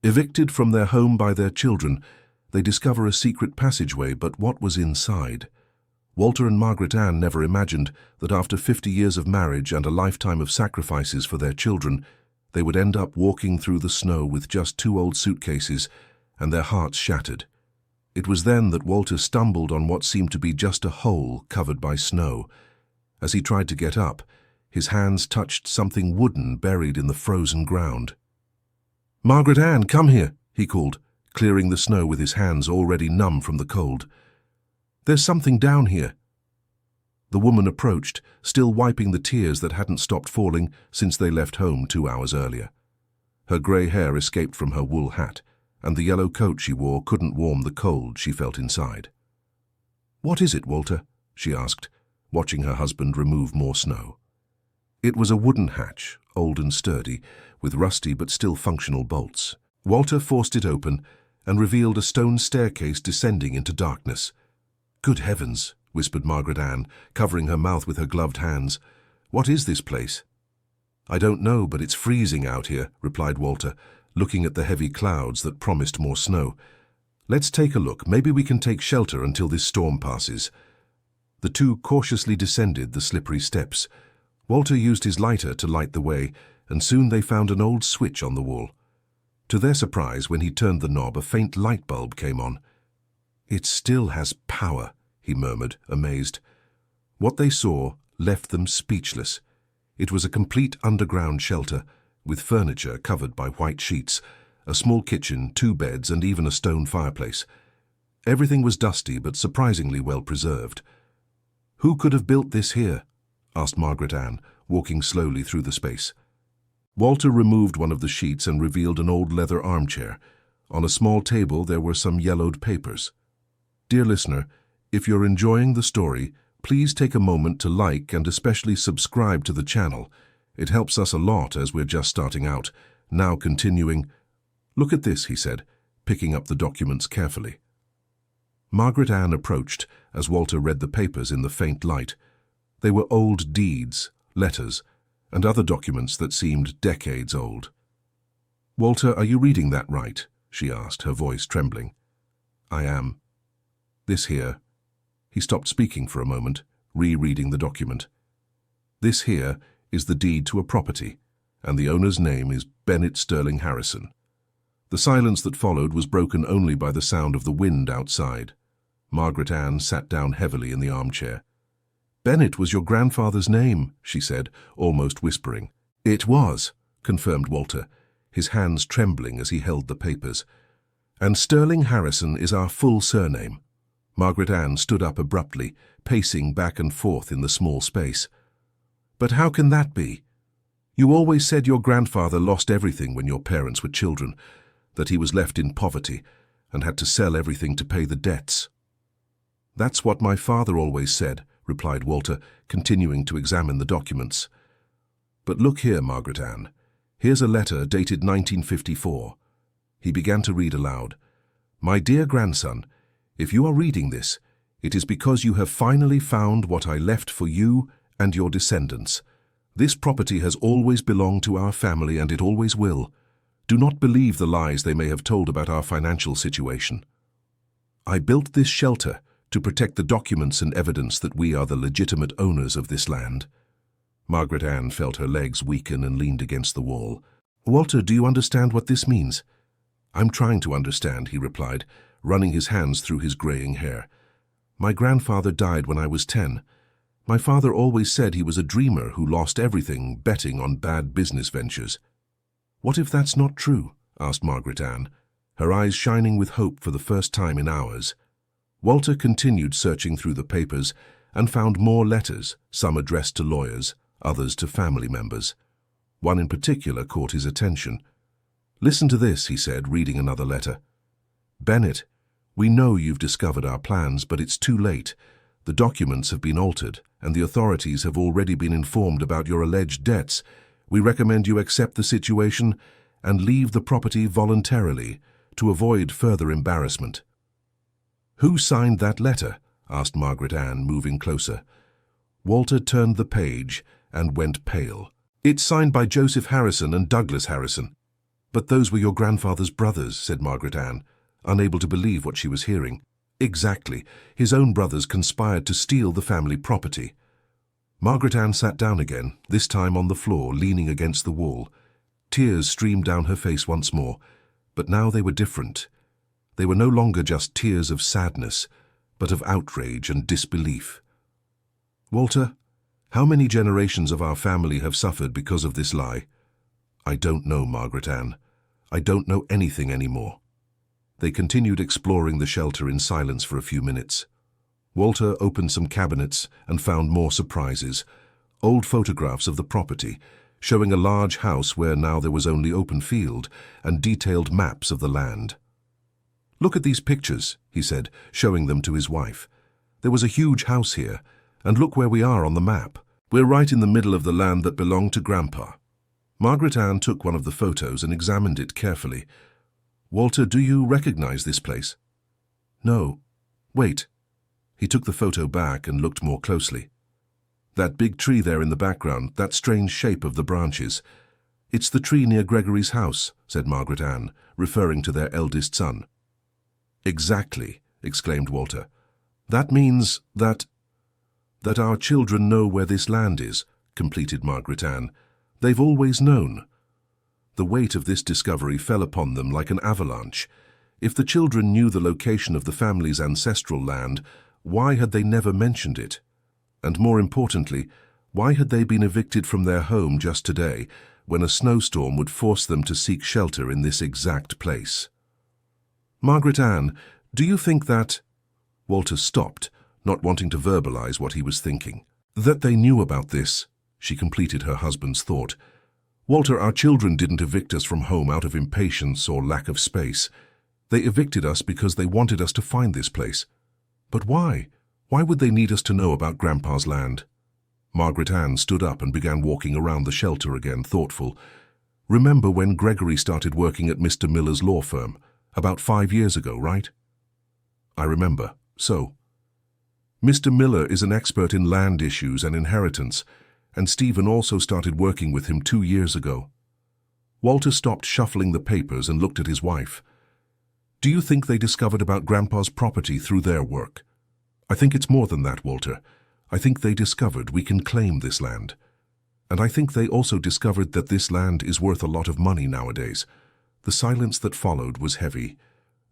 Evicted from their home by their children, they discover a secret passageway, but what was inside? Walter and Margaret Ann never imagined that after 50 years of marriage and a lifetime of sacrifices for their children, they would end up walking through the snow with just 2 old suitcases and their hearts shattered. It was then that Walter stumbled on what seemed to be just a hole covered by snow. As he tried to get up, his hands touched something wooden buried in the frozen ground. "Margaret Ann, come here," he called, clearing the snow with his hands already numb from the cold. "There's something down here." The woman approached, still wiping the tears that hadn't stopped falling since they left home 2 hours earlier. Her grey hair escaped from her wool hat, and the yellow coat she wore couldn't warm the cold she felt inside. "What is it, Walter?" she asked, watching her husband remove more snow. It was a wooden hatch, old and sturdy, with rusty but still functional bolts. Walter forced it open and revealed a stone staircase descending into darkness. "Good heavens," whispered Margaret Ann, covering her mouth with her gloved hands. "What is this place?" "I don't know, but it's freezing out here," replied Walter, looking at the heavy clouds that promised more snow. "Let's take a look. Maybe we can take shelter until this storm passes." The two cautiously descended the slippery steps. Walter used his lighter to light the way, and soon they found an old switch on the wall. To their surprise, when he turned the knob, a faint light bulb came on. "It still has power," he murmured, amazed. What they saw left them speechless. It was a complete underground shelter, with furniture covered by white sheets, a small kitchen, 2 beds, and even a stone fireplace. Everything was dusty but surprisingly well preserved. "Who could have built this here?" asked Margaret Ann, walking slowly through the space. Walter removed one of the sheets and revealed an old leather armchair. On a small table there were some yellowed papers. Dear listener, if you're enjoying the story, please take a moment to like and especially subscribe to the channel. It helps us a lot as we're just starting out. Now continuing. "Look at this," he said, picking up the documents carefully. Margaret Ann approached as Walter read the papers in the faint light. They were old deeds, letters, and other documents that seemed decades old. "Walter, are you reading that right?" she asked, her voice trembling. "I am. This here." He stopped speaking for a moment, rereading the document. "This here is the deed to a property, and the owner's name is Bennett Sterling Harrison." The silence that followed was broken only by the sound of the wind outside. Margaret Ann sat down heavily in the armchair. "Bennett was your grandfather's name," she said, almost whispering. "It was," confirmed Walter, his hands trembling as he held the papers. "And Sterling Harrison is our full surname." Margaret Ann stood up abruptly, pacing back and forth in the small space. "But how can that be? You always said your grandfather lost everything when your parents were children, that he was left in poverty and had to sell everything to pay the debts." "That's what my father always said," replied Walter, continuing to examine the documents. "But look here, Margaret Ann. Here's a letter dated 1954. He began to read aloud. "My dear grandson, if you are reading this, it is because you have finally found what I left for you and your descendants. This property has always belonged to our family, and it always will. Do not believe the lies they may have told about our financial situation. I built this shelter to protect the documents and evidence that we are the legitimate owners of this land." Margaret Ann felt her legs weaken and leaned against the wall. "Walter, do you understand what this means?" "I'm trying to understand," he replied, running his hands through his graying hair. "My grandfather died when I was 10. My father always said he was a dreamer who lost everything betting on bad business ventures." "What if that's not true?" asked Margaret Ann, her eyes shining with hope for the first time in hours. Walter continued searching through the papers and found more letters, some addressed to lawyers, others to family members. One in particular caught his attention. "Listen to this," he said, reading another letter. "Bennett, we know you've discovered our plans, but it's too late. The documents have been altered, and the authorities have already been informed about your alleged debts. We recommend you accept the situation and leave the property voluntarily to avoid further embarrassment." "Who signed that letter?" asked Margaret Ann, moving closer. Walter turned the page and went pale. "It's signed by Joseph Harrison and Douglas Harrison." But those were your grandfather's brothers, said Margaret Ann, unable to believe what she was hearing. Exactly. His own brothers conspired to steal the family property. Margaret Ann sat down again, this time on the floor, leaning against the wall. Tears streamed down her face once more, but now they were different. They were no longer just tears of sadness, but of outrage and disbelief. Walter, how many generations of our family have suffered because of this lie? I don't know, Margaret Ann. I don't know anything anymore. They continued exploring the shelter in silence for a few minutes. Walter opened some cabinets and found more surprises. Old photographs of the property, showing a large house where now there was only open field, and detailed maps of the land. Look at these pictures, he said, showing them to his wife. There was a huge house here, and look where we are on the map. We're right in the middle of the land that belonged to Grandpa. Margaret Ann took one of the photos and examined it carefully. Walter, do you recognize this place? No. Wait. He took the photo back and looked more closely. That big tree there in the background, that strange shape of the branches. It's the tree near Gregory's house, said Margaret Ann, referring to their eldest son. Exactly, exclaimed Walter. That means that our children know where this land is, completed Margaret Ann. They've always known. The weight of this discovery fell upon them like an avalanche. If the children knew the location of the family's ancestral land, why had they never mentioned it? And more importantly, why had they been evicted from their home just today, when a snowstorm would force them to seek shelter in this exact place? Margaret Ann, do you think that... Walter stopped, not wanting to verbalize what he was thinking. That they knew about this, she completed her husband's thought. Walter, our children didn't evict us from home out of impatience or lack of space. They evicted us because they wanted us to find this place. But why? Why would they need us to know about Grandpa's land? Margaret Ann stood up and began walking around the shelter again, thoughtful. Remember when Gregory started working at Mr. Miller's law firm, about 5 years ago, right? I remember. So? Mr. Miller is an expert in land issues and inheritance, and Stephen also started working with him 2 years ago. Walter stopped shuffling the papers and looked at his wife. Do you think they discovered about Grandpa's property through their work? I think it's more than that, Walter. I think they discovered we can claim this land. And I think they also discovered that this land is worth a lot of money nowadays. The silence that followed was heavy.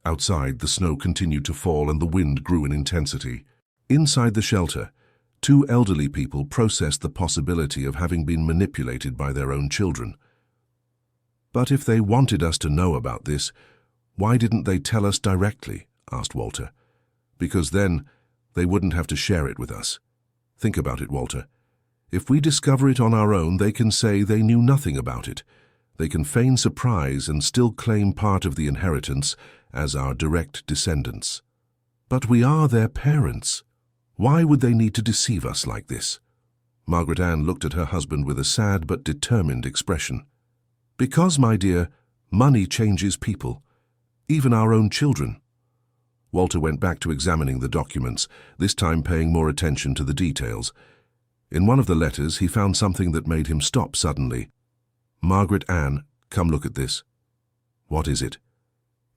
Outside, the snow continued to fall and the wind grew in intensity. Inside the shelter, 2 elderly people processed the possibility of having been manipulated by their own children. But if they wanted us to know about this, why didn't they tell us directly? Asked Walter. Because then they wouldn't have to share it with us. Think about it, Walter. If we discover it on our own, they can say they knew nothing about it. They can feign surprise and still claim part of the inheritance as our direct descendants. But we are their parents. Why would they need to deceive us like this? Margaret Ann looked at her husband with a sad but determined expression. Because, my dear, money changes people, even our own children. Walter went back to examining the documents, this time paying more attention to the details. In one of the letters, he found something that made him stop suddenly. Margaret Ann, come look at this. What is it?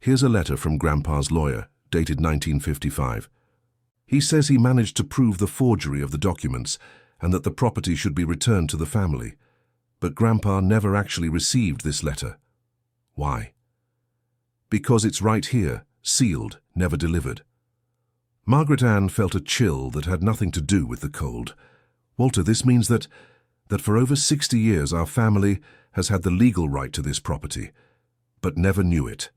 Here's a letter from Grandpa's lawyer, dated 1955. He says he managed to prove the forgery of the documents and that the property should be returned to the family. But Grandpa never actually received this letter. Why? Because it's right here, sealed, never delivered. Margaret Ann felt a chill that had nothing to do with the cold. Walter, this means that for over 60 years our family has had the legal right to this property, but never knew it.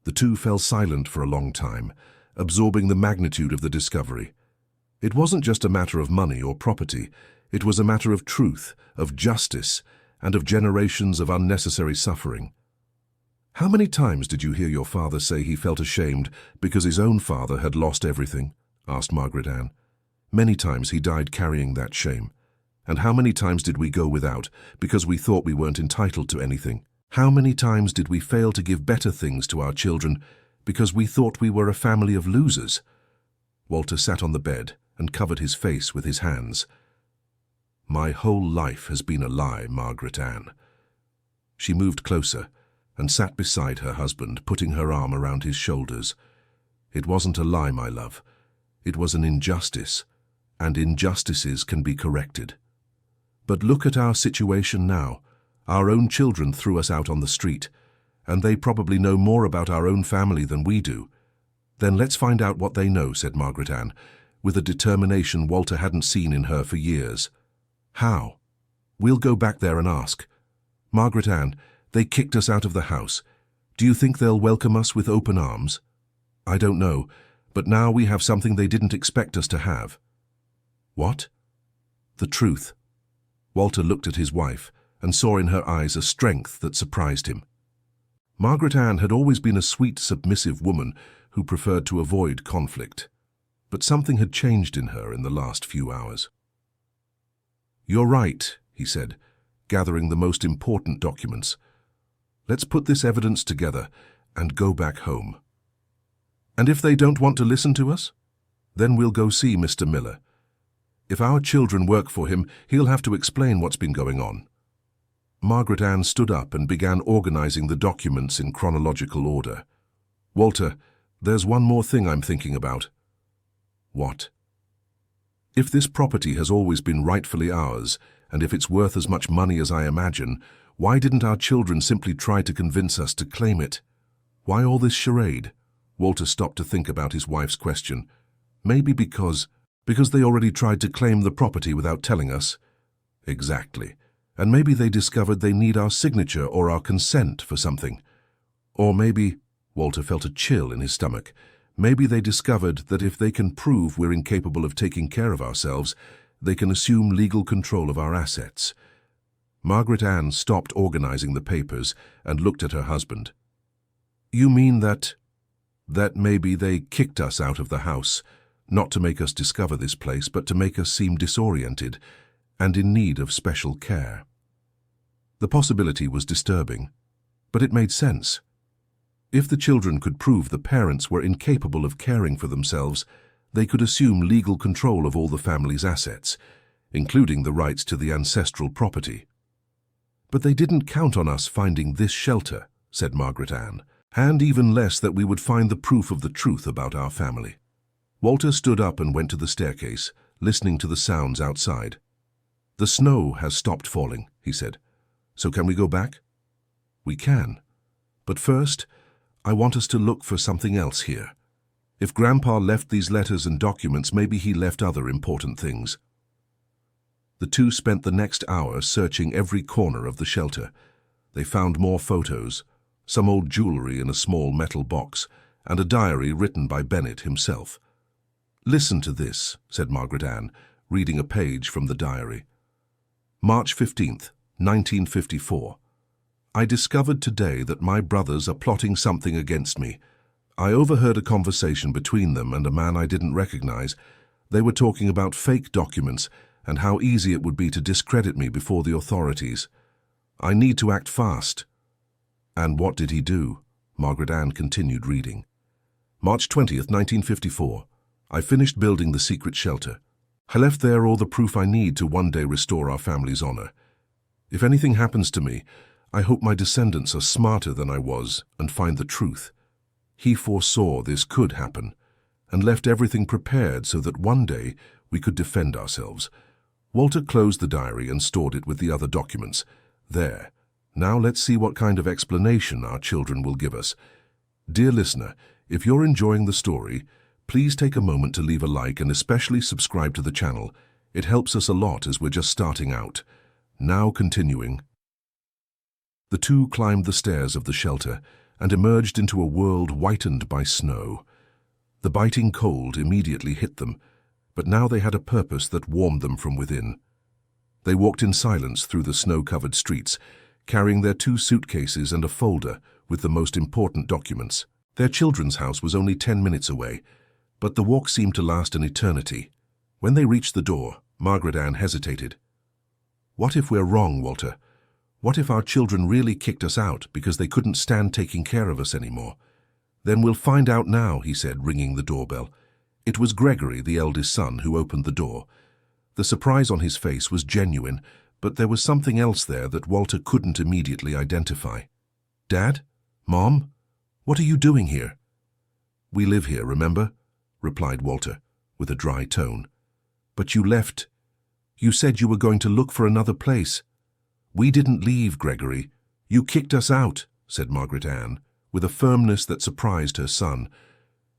The two fell silent for a long time, absorbing the magnitude of the discovery. It wasn't just a matter of money or property. It was a matter of truth, of justice, and of generations of unnecessary suffering. How many times did you hear your father say he felt ashamed because his own father had lost everything? Asked Margaret Ann. Many times he died carrying that shame. And how many times did we go without because we thought we weren't entitled to anything? How many times did we fail to give better things to our children because we thought we were a family of losers? Walter sat on the bed and covered his face with his hands. My whole life has been a lie, Margaret Ann. She moved closer, and sat beside her husband, putting her arm around his shoulders. "It wasn't a lie, my love. It was an injustice, and injustices can be corrected. But look at our situation now. Our own children threw us out on the street, and they probably know more about our own family than we do." "Then let's find out what they know," said Margaret Ann, with a determination Walter hadn't seen in her for years. "How?" "We'll go back there and ask. Margaret Ann, they kicked us out of the house. Do you think they'll welcome us with open arms?" "I don't know, but now we have something they didn't expect us to have." "What?" "The truth." Walter looked at his wife and saw in her eyes a strength that surprised him. Margaret Ann had always been a sweet, submissive woman who preferred to avoid conflict. But something had changed in her in the last few hours. "You're right," he said, gathering the most important documents. "Let's put this evidence together and go back home. And if they don't want to listen to us, then we'll go see Mr. Miller. If our children work for him, he'll have to explain what's been going on." Margaret Ann stood up and began organizing the documents in chronological order. "Walter, there's one more thing I'm thinking about." "What?" "If this property has always been rightfully ours, and if it's worth as much money as I imagine, why didn't our children simply try to convince us to claim it? Why all this charade?" Walter stopped to think about his wife's question. "Maybe because they already tried to claim the property without telling us." "Exactly. And maybe they discovered they need our signature or our consent for something. Or maybe," Walter felt a chill in his stomach, "maybe they discovered that if they can prove we're incapable of taking care of ourselves, they can assume legal control of our assets." Margaret Ann stopped organizing the papers and looked at her husband. "You mean that maybe they kicked us out of the house, not to make us discover this place, but to make us seem disoriented and in need of special care?" The possibility was disturbing, but it made sense. If the children could prove the parents were incapable of caring for themselves, they could assume legal control of all the family's assets, including the rights to the ancestral property. "But they didn't count on us finding this shelter," said Margaret Ann, "and even less that we would find the proof of the truth about our family." Walter stood up and went to the staircase, listening to the sounds outside. "The snow has stopped falling," he said. "So can we go back?" "We can. But first, I want us to look for something else here. If Grandpa left these letters and documents, maybe he left other important things." The two spent the next hour searching every corner of the shelter. They found more photos, some old jewelry in a small metal box, and a diary written by Bennett himself. "Listen to this," said Margaret Ann, reading a page from the diary. "March 15th, 1954. I discovered today that my brothers are plotting something against me. I overheard a conversation between them and a man I didn't recognize. They were talking about fake documents and how easy it would be to discredit me before the authorities. I need to act fast." "And what did he do?" Margaret Ann continued reading. "March 20th, 1954. I finished building the secret shelter. I left there all the proof I need to one day restore our family's honor. If anything happens to me, I hope my descendants are smarter than I was and find the truth. He foresaw this could happen and left everything prepared so that one day we could defend ourselves." Walter closed the diary and stored it with the other documents. "There. Now let's see what kind of explanation our children will give us. Dear listener, if you're enjoying the story, please take a moment to leave a like and especially subscribe to the channel. It helps us a lot as we're just starting out. Now continuing." The two climbed the stairs of the shelter and emerged into a world whitened by snow. The biting cold immediately hit them, but now they had a purpose that warmed them from within. They walked in silence through the snow-covered streets, carrying their 2 suitcases and a folder with the most important documents. Their children's house was only 10 minutes away, but the walk seemed to last an eternity. When they reached the door, Margaret Ann hesitated. "What if we're wrong, Walter? What if our children really kicked us out because they couldn't stand taking care of us anymore?" "Then we'll find out now," he said, ringing the doorbell. It was Gregory, the eldest son, who opened the door. The surprise on his face was genuine, but there was something else there that Walter couldn't immediately identify. Dad? Mom? What are you doing here? We live here, remember? Replied Walter, with a dry tone. But you left. You said you were going to look for another place. We didn't leave, Gregory. You kicked us out, said Margaret Ann, with a firmness that surprised her son.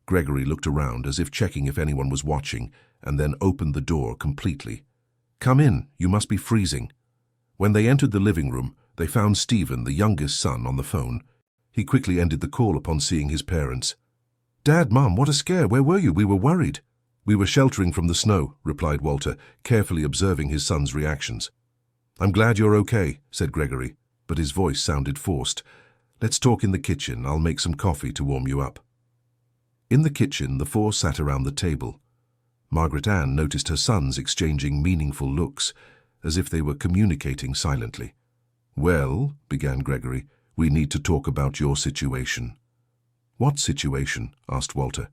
Gregory looked around as if checking if anyone was watching, and then opened the door completely. Come in, you must be freezing. When they entered the living room, they found Stephen, the youngest son, on the phone. He quickly ended the call upon seeing his parents. Dad, Mom, what a scare. Where were you? We were worried. We were sheltering from the snow, replied Walter, carefully observing his son's reactions. I'm glad you're okay, said Gregory, but his voice sounded forced. Let's talk in the kitchen. I'll make some coffee to warm you up. In the kitchen, the four sat around the table. Margaret Ann noticed her sons exchanging meaningful looks, as if they were communicating silently. Well, began Gregory, we need to talk about your situation. What situation? Asked Walter.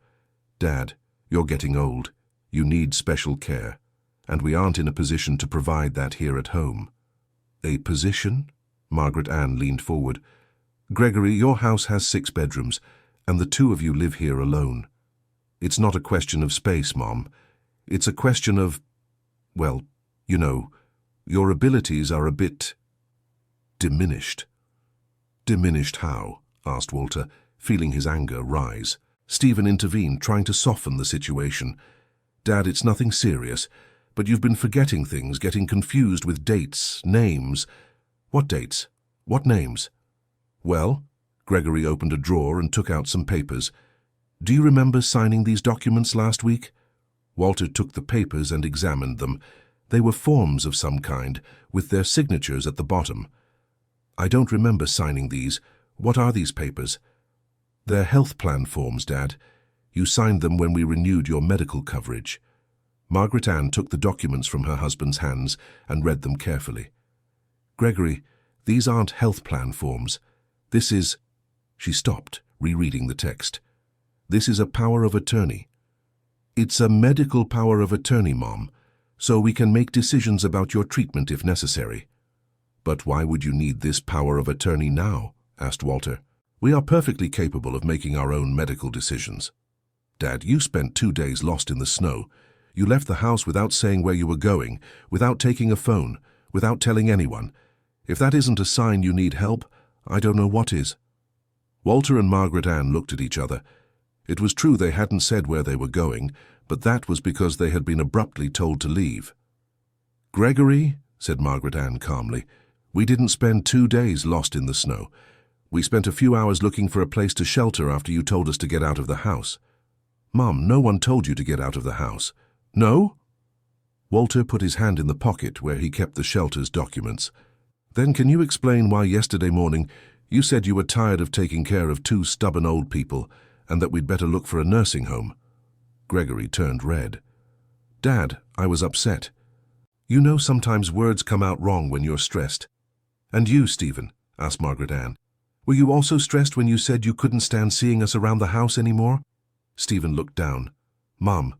Dad, you're getting old. You need special care, and we aren't in a position to provide that here at home. A position? Margaret Ann leaned forward. Gregory, your house has 6 bedrooms, and the 2 of you live here alone. It's not a question of space, Mom. It's a question of, well, you know, your abilities are a bit diminished. Diminished how? Asked Walter, feeling his anger rise. Stephen intervened, trying to soften the situation. Dad, it's nothing serious, but you've been forgetting things, getting confused with dates, names. What dates? What names? Well, Gregory opened a drawer and took out some papers. Do you remember signing these documents last week? Walter took the papers and examined them. They were forms of some kind, with their signatures at the bottom. I don't remember signing these. What are these papers? They're health plan forms, Dad. You signed them when we renewed your medical coverage. Margaret Ann took the documents from her husband's hands and read them carefully. Gregory, these aren't health plan forms. This is... She stopped, rereading the text. This is a power of attorney. It's a medical power of attorney, Mom, so we can make decisions about your treatment if necessary. But why would you need this power of attorney now? Asked Walter. We are perfectly capable of making our own medical decisions. Dad, you spent 2 days lost in the snow. You left the house without saying where you were going, without taking a phone, without telling anyone. If that isn't a sign you need help, I don't know what is. Walter and Margaret Ann looked at each other. It was true they hadn't said where they were going, but that was because they had been abruptly told to leave. Gregory, said Margaret Ann calmly, we didn't spend 2 days lost in the snow. We spent a few hours looking for a place to shelter after you told us to get out of the house. Mom, no one told you to get out of the house. No? Walter put his hand in the pocket where he kept the shelter's documents. Then can you explain why yesterday morning you said you were tired of taking care of 2 stubborn old people and that we'd better look for a nursing home? Gregory turned red. Dad, I was upset. You know sometimes words come out wrong when you're stressed. And you, Stephen? Asked Margaret Ann. Were you also stressed when you said you couldn't stand seeing us around the house anymore? Stephen looked down. Mom,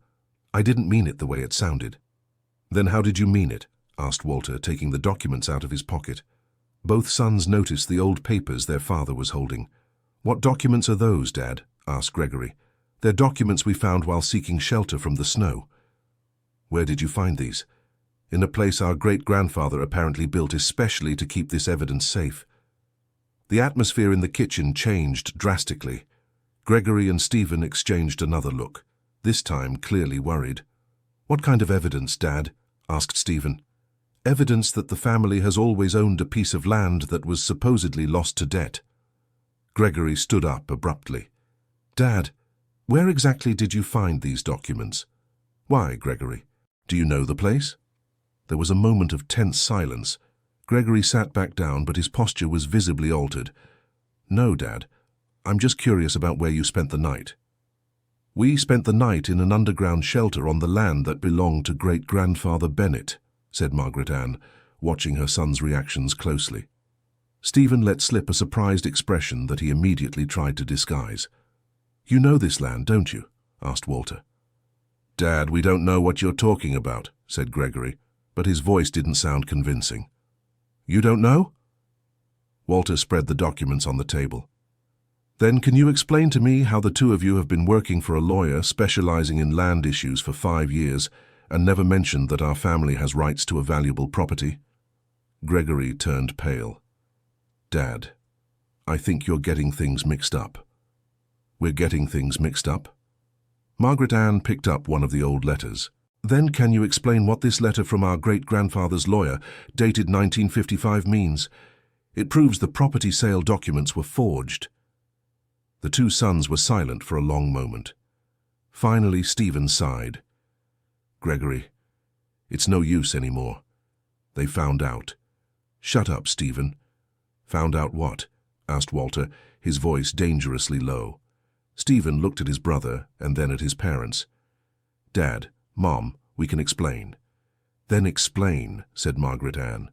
I didn't mean it the way it sounded. Then how did you mean it? Asked Walter, taking the documents out of his pocket. Both sons noticed the old papers their father was holding. What documents are those, Dad? Asked Gregory. They're documents we found while seeking shelter from the snow. Where did you find these? In a place our great-grandfather apparently built especially to keep this evidence safe. The atmosphere in the kitchen changed drastically. Gregory and Stephen exchanged another look, this time clearly worried. What kind of evidence, Dad? Asked Stephen. Evidence that the family has always owned a piece of land that was supposedly lost to debt. Gregory stood up abruptly. Dad, where exactly did you find these documents? Why, Gregory? Do you know the place? There was a moment of tense silence. Gregory sat back down, but his posture was visibly altered. No, Dad. I'm just curious about where you spent the night. We spent the night in an underground shelter on the land that belonged to great-grandfather Bennett, said Margaret Ann, watching her son's reactions closely. Stephen let slip a surprised expression that he immediately tried to disguise. You know this land, don't you? Asked Walter. Dad, we don't know what you're talking about, said Gregory, but his voice didn't sound convincing. You don't know? Walter spread the documents on the table. Then can you explain to me how the two of you have been working for a lawyer specializing in land issues for 5 years and never mentioned that our family has rights to a valuable property? Gregory turned pale. Dad, I think you're getting things mixed up. We're getting things mixed up? Margaret Ann picked up one of the old letters. Then can you explain what this letter from our great-grandfather's lawyer, dated 1955, means? It proves the property sale documents were forged. The two sons were silent for a long moment. Finally, Stephen sighed. Gregory, it's no use anymore. They found out. Shut up, Stephen. Found out what? Asked Walter, his voice dangerously low. Stephen looked at his brother and then at his parents. Dad, Mom, we can explain. Then explain, said Margaret Ann.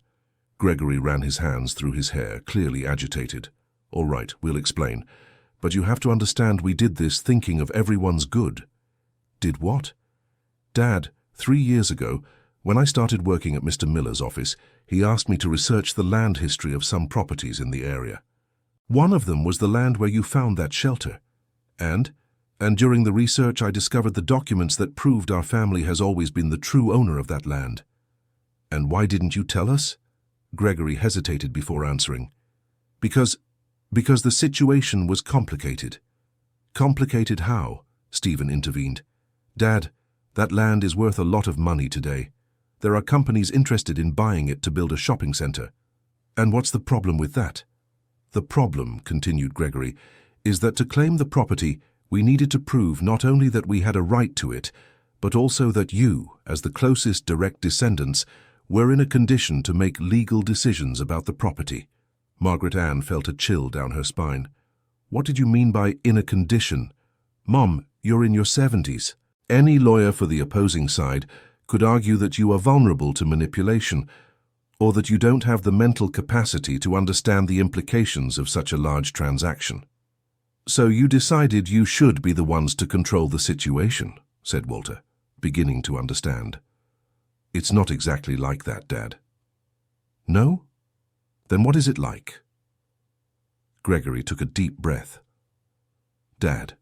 Gregory ran his hands through his hair, clearly agitated. All right, we'll explain. But you have to understand we did this thinking of everyone's good. Did what? Dad, 3 years ago, when I started working at Mr. Miller's office, he asked me to research the land history of some properties in the area. One of them was the land where you found that shelter. And during the research I discovered the documents that proved our family has always been the true owner of that land. And why didn't you tell us? Gregory hesitated before answering. Because the situation was complicated. Complicated how? Stephen intervened. Dad, that land is worth a lot of money today. There are companies interested in buying it to build a shopping center. And what's the problem with that? The problem, continued Gregory, is that to claim the property, we needed to prove not only that we had a right to it, but also that you, as the closest direct descendants, were in a condition to make legal decisions about the property. Margaret Ann felt a chill down her spine. What did you mean by in a condition? Mom, you're in your 70s. Any lawyer for the opposing side could argue that you are vulnerable to manipulation, or that you don't have the mental capacity to understand the implications of such a large transaction. So you decided you should be the ones to control the situation, said Walter, beginning to understand. It's not exactly like that, Dad. No? Then what is it like? Gregory took a deep breath. Dad,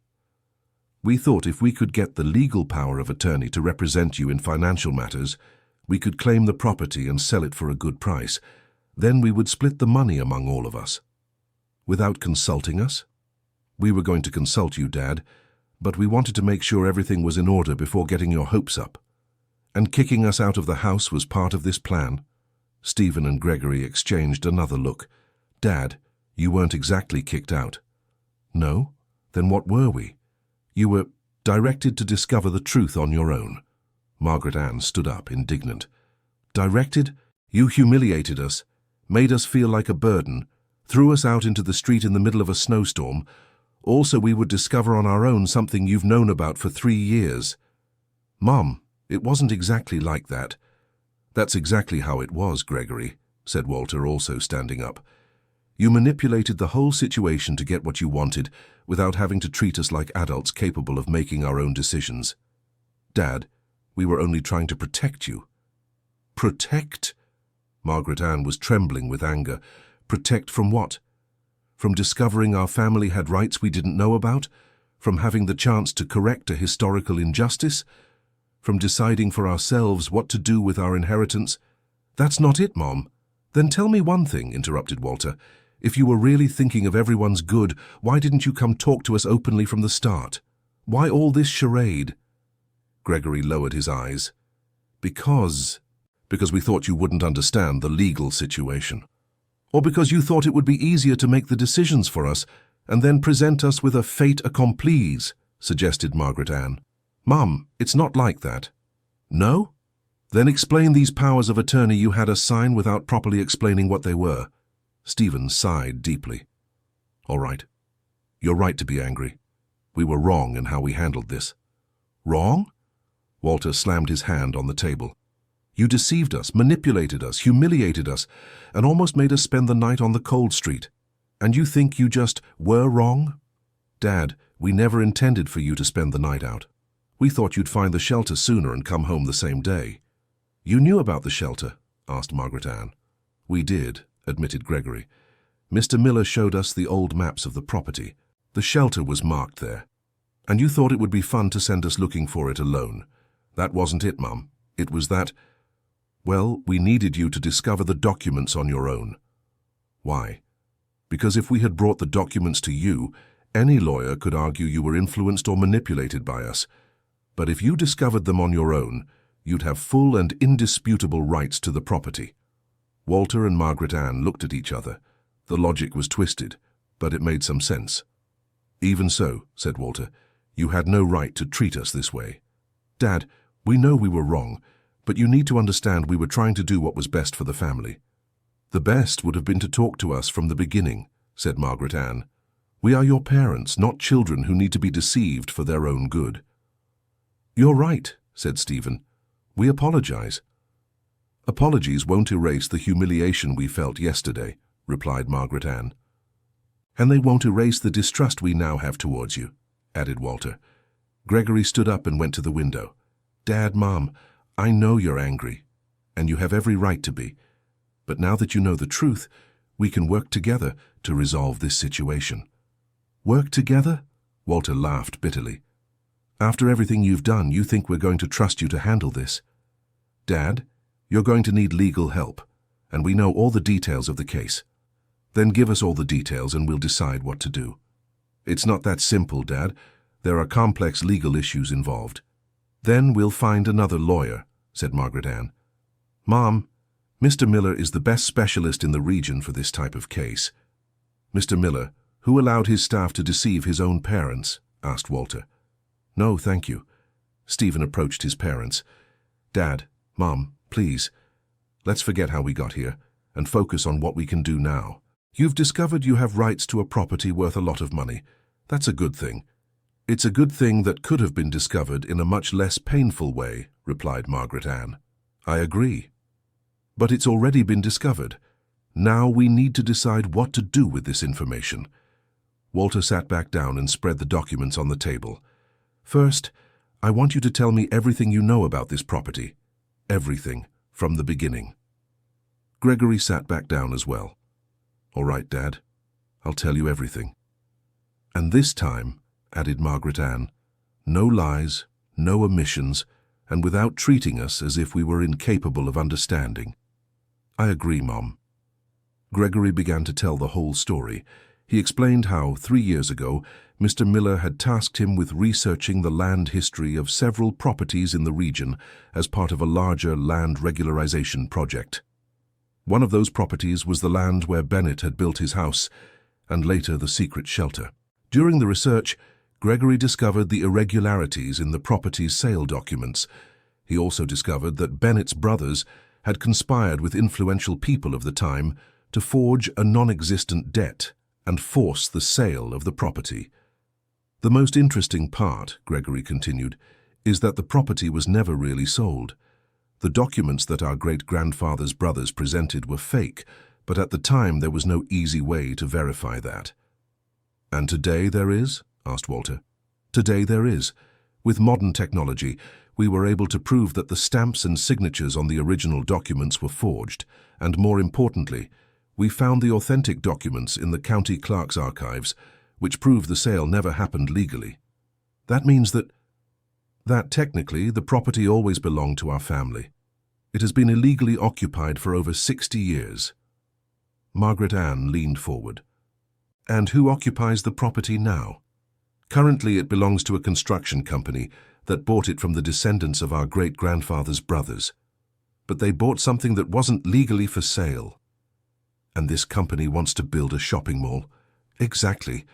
we thought if we could get the legal power of attorney to represent you in financial matters, we could claim the property and sell it for a good price. Then we would split the money among all of us. Without consulting us? We were going to consult you, Dad, but we wanted to make sure everything was in order before getting your hopes up. And kicking us out of the house was part of this plan. Stephen and Gregory exchanged another look. Dad, you weren't exactly kicked out. No? Then what were we? You were directed to discover the truth on your own. Margaret Ann stood up, indignant. Directed? You humiliated us, made us feel like a burden, threw us out into the street in the middle of a snowstorm. Also, we would discover on our own something you've known about for 3 years. Mom, it wasn't exactly like that. That's exactly how it was, Gregory, said Walter, also standing up. You manipulated the whole situation to get what you wanted without having to treat us like adults capable of making our own decisions. Dad, we were only trying to protect you. Protect? Margaret Ann was trembling with anger. Protect from what? From discovering our family had rights we didn't know about? From having the chance to correct a historical injustice? From deciding for ourselves what to do with our inheritance? That's not it, Mom. Then tell me one thing, interrupted Walter. If you were really thinking of everyone's good, why didn't you come talk to us openly from the start? Why all this charade? Gregory lowered his eyes. Because we thought you wouldn't understand the legal situation. Or because you thought it would be easier to make the decisions for us and then present us with a fait accompli, suggested Margaret Ann. Mum, it's not like that. No? Then explain these powers of attorney you had us sign without properly explaining what they were. Stephen sighed deeply. All right. You're right to be angry. We were wrong in how we handled this. Wrong? Walter slammed his hand on the table. You deceived us, manipulated us, humiliated us, and almost made us spend the night on the cold street. And you think you just were wrong? Dad, we never intended for you to spend the night out. We thought you'd find the shelter sooner and come home the same day. You knew about the shelter? Asked Margaret Ann. We did, admitted Gregory. Mr. Miller showed us the old maps of the property. The shelter was marked there. And you thought it would be fun to send us looking for it alone. That wasn't it, Mum. It was that, well, we needed you to discover the documents on your own. Why? Because if we had brought the documents to you, any lawyer could argue you were influenced or manipulated by us. But if you discovered them on your own, you'd have full and indisputable rights to the property. Walter and Margaret Ann looked at each other. The logic was twisted, but it made some sense. Even so, said Walter, you had no right to treat us this way. Dad, we know we were wrong, but you need to understand we were trying to do what was best for the family. The best would have been to talk to us from the beginning, said Margaret Ann. We are your parents, not children who need to be deceived for their own good. You're right, said Stephen. We apologize. Apologies won't erase the humiliation we felt yesterday, replied Margaret Ann. And they won't erase the distrust we now have towards you, added Walter. Gregory stood up and went to the window. Dad, Mom, I know you're angry, and you have every right to be. But now that you know the truth, we can work together to resolve this situation. Work together? Walter laughed bitterly. After everything you've done, you think we're going to trust you to handle this? Dad, you're going to need legal help, and we know all the details of the case. Then give us all the details and we'll decide what to do. It's not that simple, Dad. There are complex legal issues involved. Then we'll find another lawyer, said Margaret Ann. Mom, Mr. Miller is the best specialist in the region for this type of case. Mr. Miller, who allowed his staff to deceive his own parents? Asked Walter. No, thank you. Stephen approached his parents. Dad, Mom, please, let's forget how we got here and focus on what we can do now. You've discovered you have rights to a property worth a lot of money. That's a good thing. It's a good thing that could have been discovered in a much less painful way, replied Margaret Ann. I agree. But it's already been discovered. Now we need to decide what to do with this information. Walter sat back down and spread the documents on the table. First, I want you to tell me everything you know about this property. Everything, from the beginning. Gregory sat back down as well. All right, Dad. I'll tell you everything. And this time, added Margaret Ann, no lies, no omissions, and without treating us as if we were incapable of understanding. I agree, Mom. Gregory began to tell the whole story. He explained how, 3 years ago, Mr. Miller had tasked him with researching the land history of several properties in the region as part of a larger land regularization project. One of those properties was the land where Bennett had built his house, and later the secret shelter. During the research, Gregory discovered the irregularities in the property's sale documents. He also discovered that Bennett's brothers had conspired with influential people of the time to forge a non-existent debt and force the sale of the property. The most interesting part, Gregory continued, is that the property was never really sold. The documents that our great-grandfather's brothers presented were fake, but at the time there was no easy way to verify that. And today there is? Asked Walter. Today there is. With modern technology, we were able to prove that the stamps and signatures on the original documents were forged, and more importantly, we found the authentic documents in the county clerk's archives, which prove the sale never happened legally. That means that technically the property always belonged to our family. It has been illegally occupied for over 60 years. Margaret Ann leaned forward. And who occupies the property now? Currently it belongs to a construction company that bought it from the descendants of our great-grandfather's brothers. But they bought something that wasn't legally for sale. And this company wants to build a shopping mall. Exactly.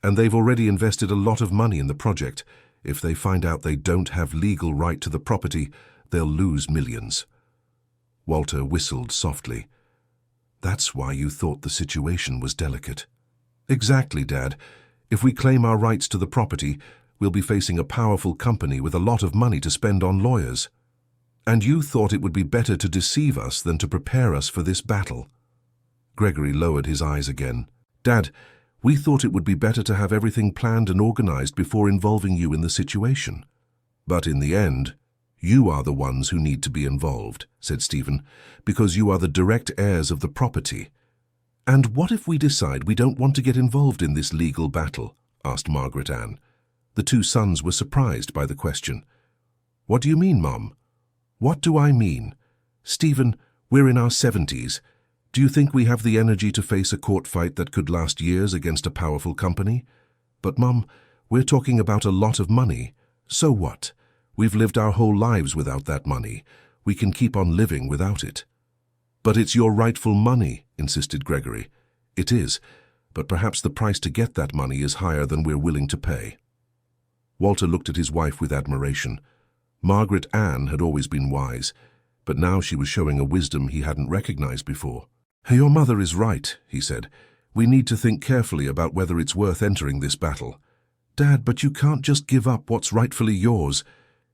And they've already invested a lot of money in the project. If they find out they don't have legal right to the property, they'll lose millions. Walter whistled softly. That's why you thought the situation was delicate. Exactly, Dad. If we claim our rights to the property, we'll be facing a powerful company with a lot of money to spend on lawyers. And you thought it would be better to deceive us than to prepare us for this battle. Gregory lowered his eyes again. Dad, we thought it would be better to have everything planned and organized before involving you in the situation. But in the end, you are the ones who need to be involved, said Stephen, because you are the direct heirs of the property. "And what if we decide we don't want to get involved in this legal battle?" asked Margaret Ann. The two sons were surprised by the question. "What do you mean, Mum?" "What do I mean? Stephen, we're in our 70s. Do you think we have the energy to face a court fight that could last years against a powerful company? But, Mum, we're talking about a lot of money. So what? We've lived our whole lives without that money. We can keep on living without it." "But it's your rightful money," insisted Gregory. "It is, but perhaps the price to get that money is higher than we're willing to pay." Walter looked at his wife with admiration. Margaret Ann had always been wise, but now she was showing a wisdom he hadn't recognized before. "Your mother is right," he said. "We need to think carefully about whether it's worth entering this battle." "Dad, but you can't just give up what's rightfully yours."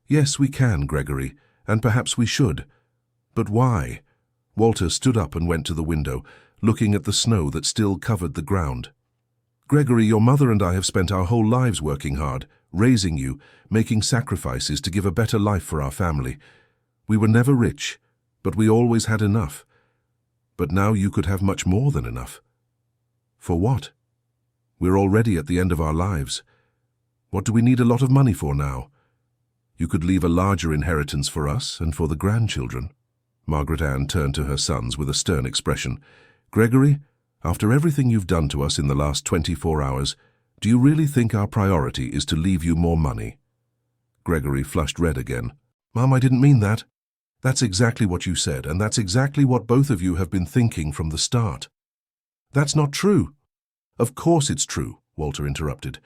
"Yes, we can, Gregory, and perhaps we should." "But why?" Walter stood up and went to the window, looking at the snow that still covered the ground. "Gregory, your mother and I have spent our whole lives working hard, raising you, making sacrifices to give a better life for our family. We were never rich, but we always had enough. But now you could have much more than enough." "For what?" "We're already at the end of our lives. What do we need a lot of money for now? You could leave a larger inheritance for us and for the grandchildren." Margaret Ann turned to her sons with a stern expression. "Gregory, after everything you've done to us in the last 24 hours, do you really think our priority is to leave you more money?" Gregory flushed red again. "Mum, I didn't mean that." "That's exactly what you said, and that's exactly what both of you have been thinking from the start." "That's not true." "Of course it's true," Walter interrupted.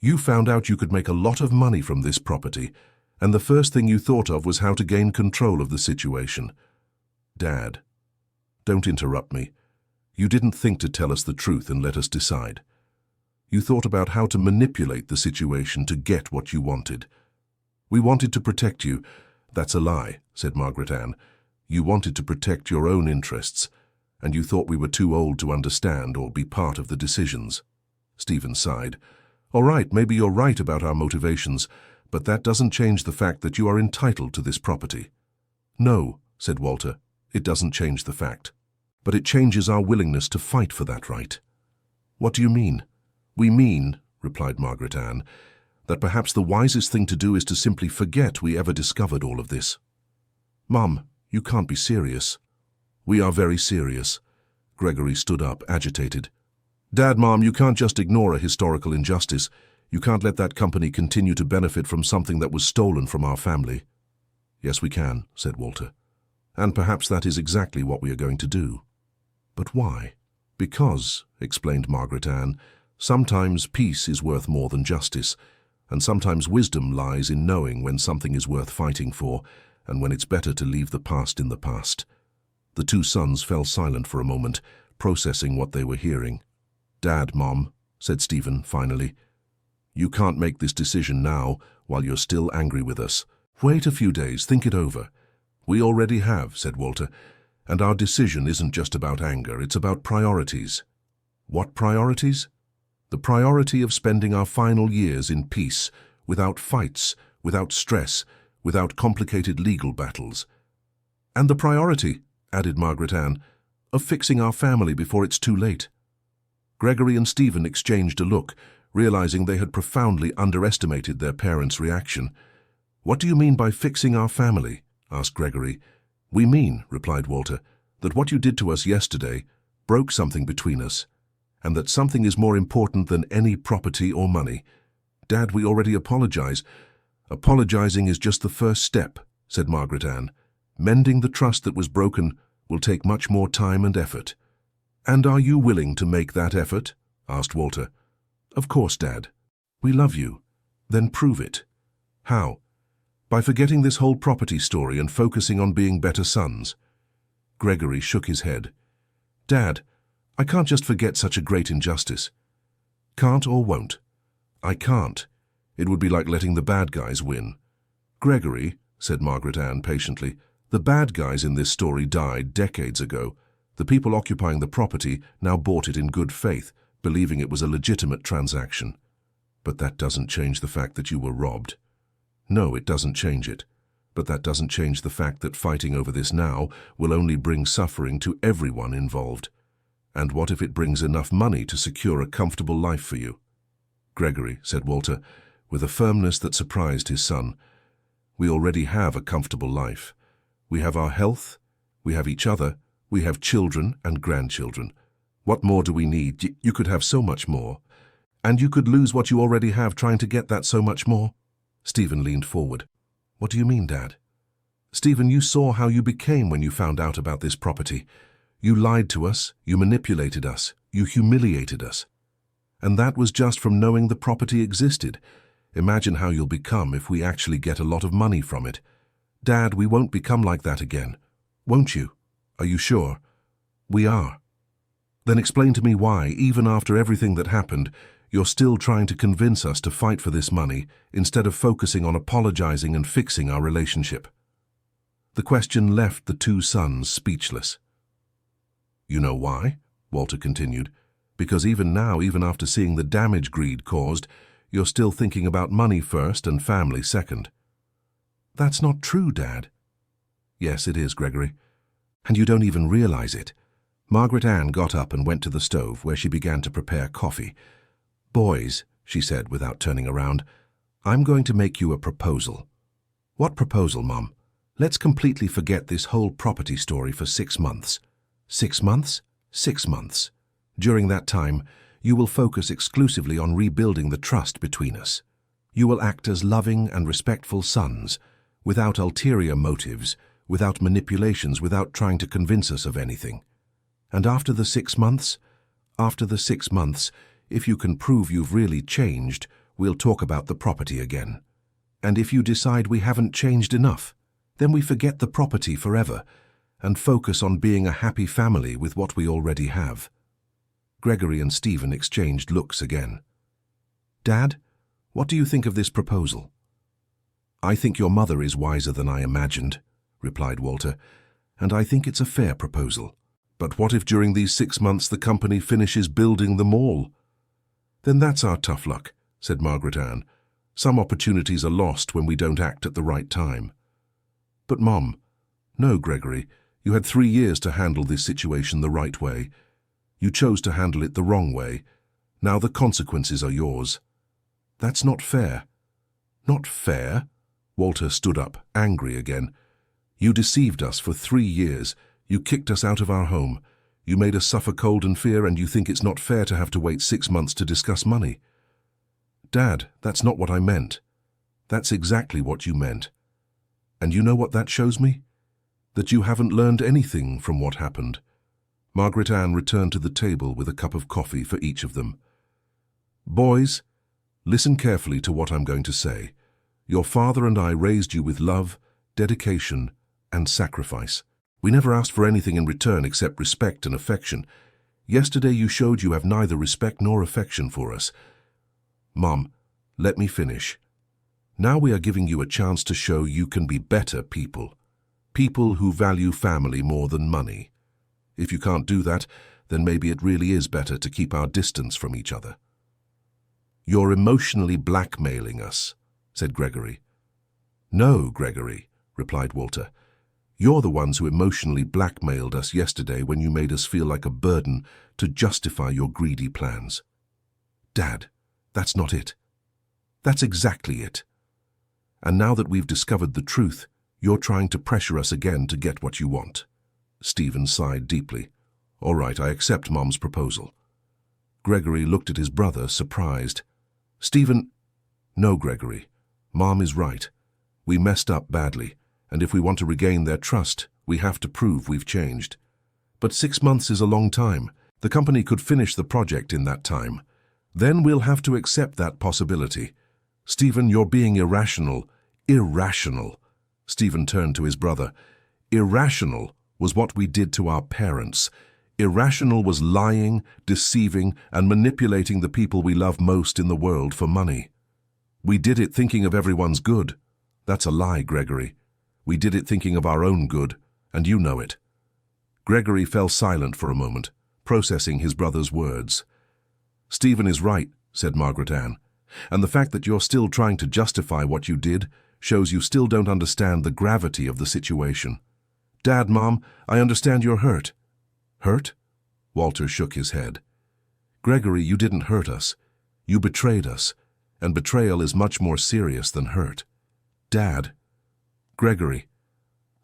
"You found out you could make a lot of money from this property, and the first thing you thought of was how to gain control of the situation." "Dad, don't interrupt me. You didn't think to tell us the truth and let us decide. You thought about how to manipulate the situation to get what you wanted. We wanted to protect you." "That's a lie," said Margaret Ann. "You wanted to protect your own interests, and you thought we were too old to understand or be part of the decisions." Stephen sighed. "All right, maybe you're right about our motivations, but that doesn't change the fact that you are entitled to this property." "No," said Walter, "it doesn't change the fact. But it changes our willingness to fight for that right." "What do you mean?" "We mean," replied Margaret Ann, "that perhaps the wisest thing to do is to simply forget we ever discovered all of this." "Mum, you can't be serious." "We are very serious." Gregory stood up, agitated. "Dad, Mom, you can't just ignore a historical injustice. You can't let that company continue to benefit from something that was stolen from our family." "Yes, we can," said Walter. "And perhaps that is exactly what we are going to do." "But why?" "Because," explained Margaret Ann, "sometimes peace is worth more than justice, and sometimes wisdom lies in knowing when something is worth fighting for and when it's better to leave the past in the past." The two sons fell silent for a moment, processing what they were hearing. "Dad, Mom," said Stephen finally, "you can't make this decision now while you're still angry with us. Wait a few days, think it over." "We already have," said Walter, "and our decision isn't just about anger, it's about priorities." "What priorities?" "The priority of spending our final years in peace, without fights, without stress, without complicated legal battles." "And the priority," added Margaret Ann, "of fixing our family before it's too late." Gregory and Stephen exchanged a look, realizing they had profoundly underestimated their parents' reaction. "What do you mean by fixing our family?" asked Gregory. "We mean," replied Walter, "that what you did to us yesterday broke something between us, and that something is more important than any property or money." "Dad, we already apologize." "Apologizing is just the first step," said Margaret Ann. "Mending the trust that was broken will take much more time and effort." "And are you willing to make that effort?" asked Walter. "Of course, Dad. We love you." "Then prove it." "How?" "By forgetting this whole property story and focusing on being better sons." Gregory shook his head. "Dad, I can't just forget such a great injustice." "Can't or won't?" "I can't. It would be like letting the bad guys win." "Gregory," said Margaret Ann patiently, "the bad guys in this story died decades ago. The people occupying the property now bought it in good faith, believing it was a legitimate transaction. But that doesn't change the fact that you were robbed." "No, it doesn't change it. But that doesn't change the fact that fighting over this now will only bring suffering to everyone involved." And what if it brings enough money to secure a comfortable life for you? Gregory, said Walter, with a firmness that surprised his son, we already have a comfortable life. We have our health, we have each other, we have children and grandchildren. What more do we need? You could have so much more. And you could lose what you already have trying to get that so much more. Stephen leaned forward. What do you mean, Dad? Stephen, you saw how you became when you found out about this property. You lied to us, you manipulated us, you humiliated us. And that was just from knowing the property existed. Imagine how you'll become if we actually get a lot of money from it. Dad, we won't become like that again. Won't you? Are you sure? We are. Then explain to me why, even after everything that happened, you're still trying to convince us to fight for this money instead of focusing on apologizing and fixing our relationship. The question left the two sons speechless. You know why? Walter continued. Because even now, even after seeing the damage greed caused, you're still thinking about money first and family second. That's not true, Dad. Yes, it is, Gregory. And you don't even realize it. Margaret Ann got up and went to the stove, where she began to prepare coffee. Boys, she said without turning around, I'm going to make you a proposal. What proposal, Mum? Let's completely forget this whole property story for 6 months. 6 months? 6 months. During that time, you will focus exclusively on rebuilding the trust between us. You will act as loving and respectful sons, without ulterior motives, without manipulations, without trying to convince us of anything. And after the 6 months, if you can prove you've really changed, we'll talk about the property again. And if you decide we haven't changed enough, then we forget the property forever and focus on being a happy family with what we already have. Gregory and Stephen exchanged looks again. Dad, what do you think of this proposal? I think your mother is wiser than I imagined, replied Walter, and I think it's a fair proposal. But what if during these 6 months the company finishes building the mall? Then that's our tough luck, said Margaret Ann. Some opportunities are lost when we don't act at the right time. But Mom, no, Gregory, you had 3 years to handle this situation the right way. You chose to handle it the wrong way. Now the consequences are yours. That's not fair. Not fair? Walter stood up, angry again. You deceived us for 3 years. You kicked us out of our home. You made us suffer cold and fear, and you think it's not fair to have to wait 6 months to discuss money. Dad, that's not what I meant. That's exactly what you meant. And you know what that shows me? That you haven't learned anything from what happened. Margaret Ann returned to the table with a cup of coffee for each of them. Boys, listen carefully to what I'm going to say. Your father and I raised you with love, dedication, and sacrifice. We never asked for anything in return except respect and affection. Yesterday you showed you have neither respect nor affection for us. Mom, let me finish. Now we are giving you a chance to show you can be better people. People who value family more than money. If you can't do that, then maybe it really is better to keep our distance from each other. You're emotionally blackmailing us, said Gregory. No, Gregory, replied Walter. You're the ones who emotionally blackmailed us yesterday when you made us feel like a burden to justify your greedy plans. Dad, that's not it. That's exactly it. And now that we've discovered the truth, you're trying to pressure us again to get what you want. Stephen sighed deeply. All right, I accept Mom's proposal. Gregory looked at his brother, surprised. Stephen, no, Gregory. Mom is right. We messed up badly, and if we want to regain their trust, we have to prove we've changed. But 6 months is a long time. The company could finish the project in that time. Then we'll have to accept that possibility. Stephen, you're being irrational. Irrational. Stephen turned to his brother. Irrational was what we did to our parents. Irrational was lying, deceiving, and manipulating the people we love most in the world for money. We did it thinking of everyone's good. That's a lie, Gregory. We did it thinking of our own good, and you know it. Gregory fell silent for a moment, processing his brother's words. Stephen is right, said Margaret Ann, and the fact that you're still trying to justify what you did shows you still don't understand the gravity of the situation. Dad, Mom, I understand you're hurt. Hurt? Walter shook his head. Gregory, you didn't hurt us. You betrayed us, and betrayal is much more serious than hurt. Dad. Gregory,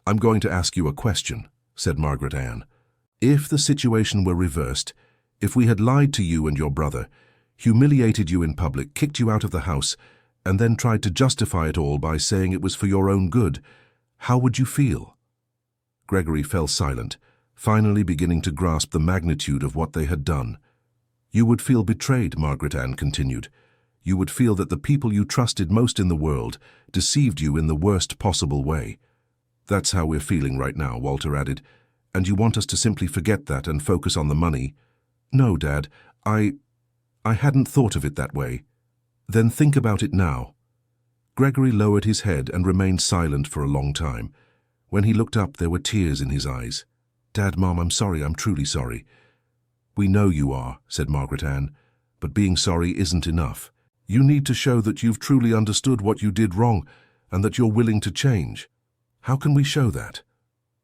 I'm going to ask you a question, said Margaret Ann. If the situation were reversed, if we had lied to you and your brother, humiliated you in public, kicked you out of the house, and then tried to justify it all by saying it was for your own good, how would you feel? Gregory fell silent, finally beginning to grasp the magnitude of what they had done. You would feel betrayed, Margaret Ann continued. You would feel that the people you trusted most in the world deceived you in the worst possible way. That's how we're feeling right now, Walter added. And you want us to simply forget that and focus on the money? No, Dad, I hadn't thought of it that way. Then think about it now. Gregory lowered his head and remained silent for a long time. When he looked up, there were tears in his eyes. Dad, Mom, I'm sorry, I'm truly sorry. We know you are, said Margaret Ann, but being sorry isn't enough. You need to show that you've truly understood what you did wrong and that you're willing to change. How can we show that?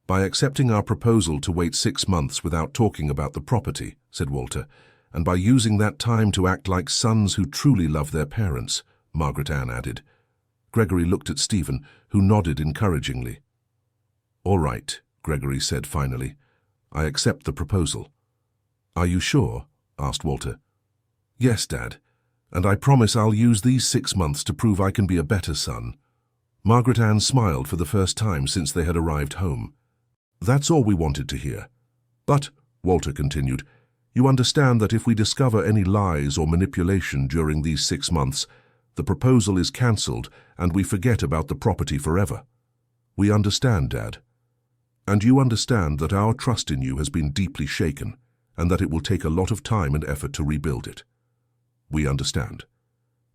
By accepting our proposal to wait 6 months without talking about the property, said Walter, and by using that time to act like sons who truly love their parents, Margaret Ann added. Gregory looked at Stephen, who nodded encouragingly. All right, Gregory said finally. I accept the proposal. Are you sure? Asked Walter. Yes, Dad, and I promise I'll use these 6 months to prove I can be a better son. Margaret Ann smiled for the first time since they had arrived home. That's all we wanted to hear. But, Walter continued, you understand that if we discover any lies or manipulation during these 6 months, the proposal is cancelled and we forget about the property forever. We understand, Dad. And you understand that our trust in you has been deeply shaken and that it will take a lot of time and effort to rebuild it. We understand.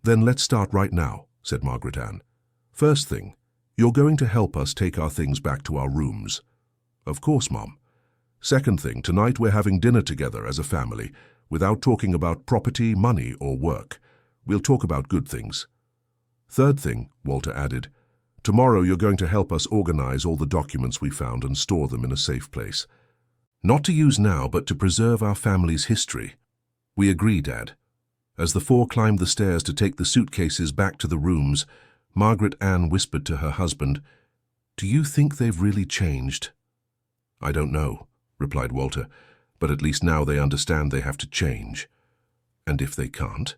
Then let's start right now, said Margaret Ann. First thing, you're going to help us take our things back to our rooms. Of course, Mom. Second thing, tonight we're having dinner together as a family, without talking about property, money, or work. We'll talk about good things. Third thing, Walter added, tomorrow you're going to help us organize all the documents we found and store them in a safe place. Not to use now, but to preserve our family's history. We agree, Dad. As the four climbed the stairs to take the suitcases back to the rooms, Margaret Ann whispered to her husband, Do you think they've really changed? I don't know, replied Walter, but at least now they understand they have to change. And if they can't,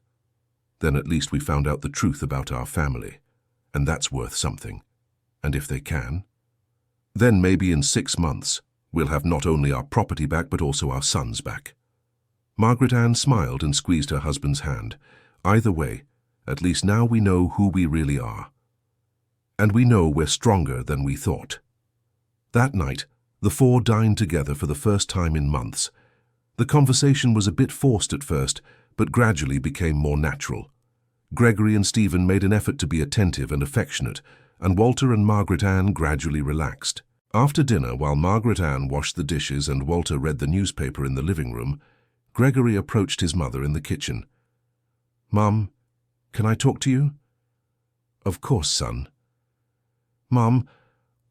then at least we found out the truth about our family, and that's worth something. And if they can, then maybe in 6 months we'll have not only our property back but also our sons back. Margaret Ann smiled and squeezed her husband's hand. Either way, at least now we know who we really are. And we know we're stronger than we thought. That night, the four dined together for the first time in months. The conversation was a bit forced at first, but gradually became more natural. Gregory and Stephen made an effort to be attentive and affectionate, and Walter and Margaret Ann gradually relaxed. After dinner, while Margaret Ann washed the dishes and Walter read the newspaper in the living room, Gregory approached his mother in the kitchen. Mom, can I talk to you? Of course, son. Mom,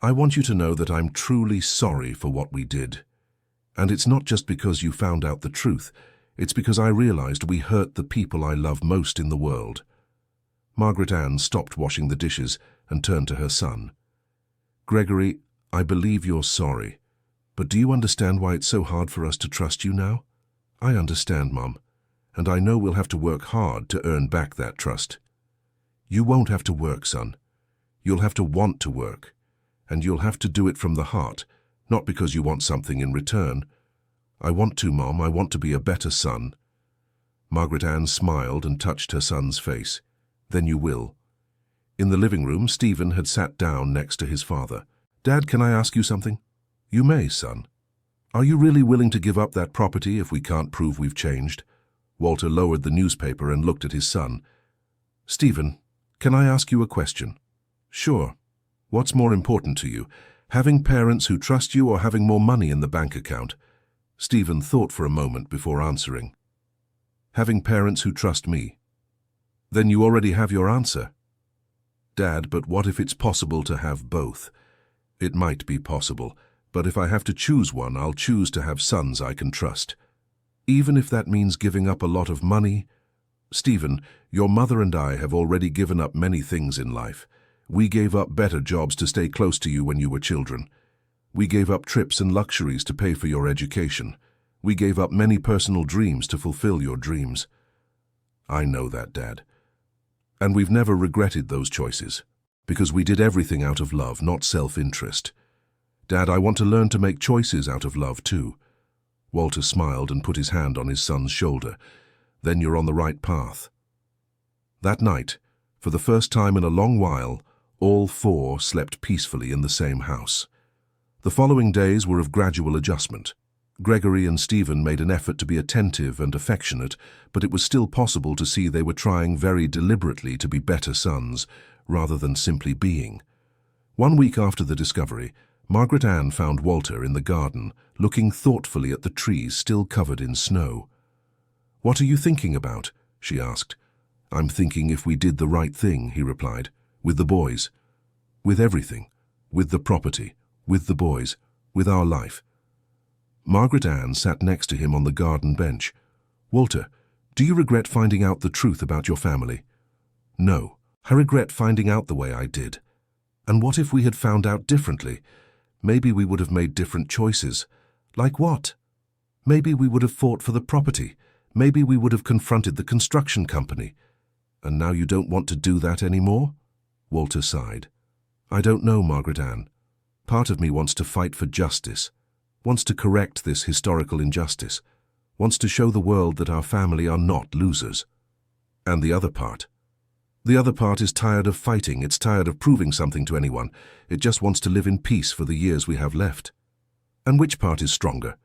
I want you to know that I'm truly sorry for what we did. And it's not just because you found out the truth, it's because I realized we hurt the people I love most in the world. Margaret Ann stopped washing the dishes and turned to her son. Gregory, I believe you're sorry, but do you understand why it's so hard for us to trust you now? I understand, Mom, and I know we'll have to work hard to earn back that trust. You won't have to work, son. You'll have to want to work. And you'll have to do it from the heart, not because you want something in return. I want to, Mom. I want to be a better son. Margaret Ann smiled and touched her son's face. Then you will. In the living room, Stephen had sat down next to his father. Dad, can I ask you something? You may, son. Are you really willing to give up that property if we can't prove we've changed? Walter lowered the newspaper and looked at his son. Stephen, can I ask you a question? Sure. What's more important to you, having parents who trust you or having more money in the bank account? Stephen thought for a moment before answering. Having parents who trust me. Then you already have your answer. Dad, but what if it's possible to have both? It might be possible, but if I have to choose one, I'll choose to have sons I can trust. Even if that means giving up a lot of money? Stephen, your mother and I have already given up many things in life. We gave up better jobs to stay close to you when you were children. We gave up trips and luxuries to pay for your education. We gave up many personal dreams to fulfill your dreams. I know that, Dad. And we've never regretted those choices, because we did everything out of love, not self-interest. Dad, I want to learn to make choices out of love too. Walter smiled and put his hand on his son's shoulder. Then you're on the right path. That night, for the first time in a long while, all four slept peacefully in the same house. The following days were of gradual adjustment. Gregory and Stephen made an effort to be attentive and affectionate, but it was still possible to see they were trying very deliberately to be better sons, rather than simply being. 1 week after the discovery, Margaret Ann found Walter in the garden, looking thoughtfully at the trees still covered in snow. "What are you thinking about?" she asked. "I'm thinking if we did the right thing," he replied. "With the boys. With everything. With the property. With the boys. With our life." Margaret Ann sat next to him on the garden bench. "Walter, do you regret finding out the truth about your family?" "No. I regret finding out the way I did. And what if we had found out differently? Maybe we would have made different choices." "Like what?" "Maybe we would have fought for the property. Maybe we would have confronted the construction company." "And now you don't want to do that anymore?" Walter sighed. "I don't know, Margaret Ann. Part of me wants to fight for justice, wants to correct this historical injustice, wants to show the world that our family are not losers. And the other part? The other part is tired of fighting, it's tired of proving something to anyone. It just wants to live in peace for the years we have left." "And which part is stronger?"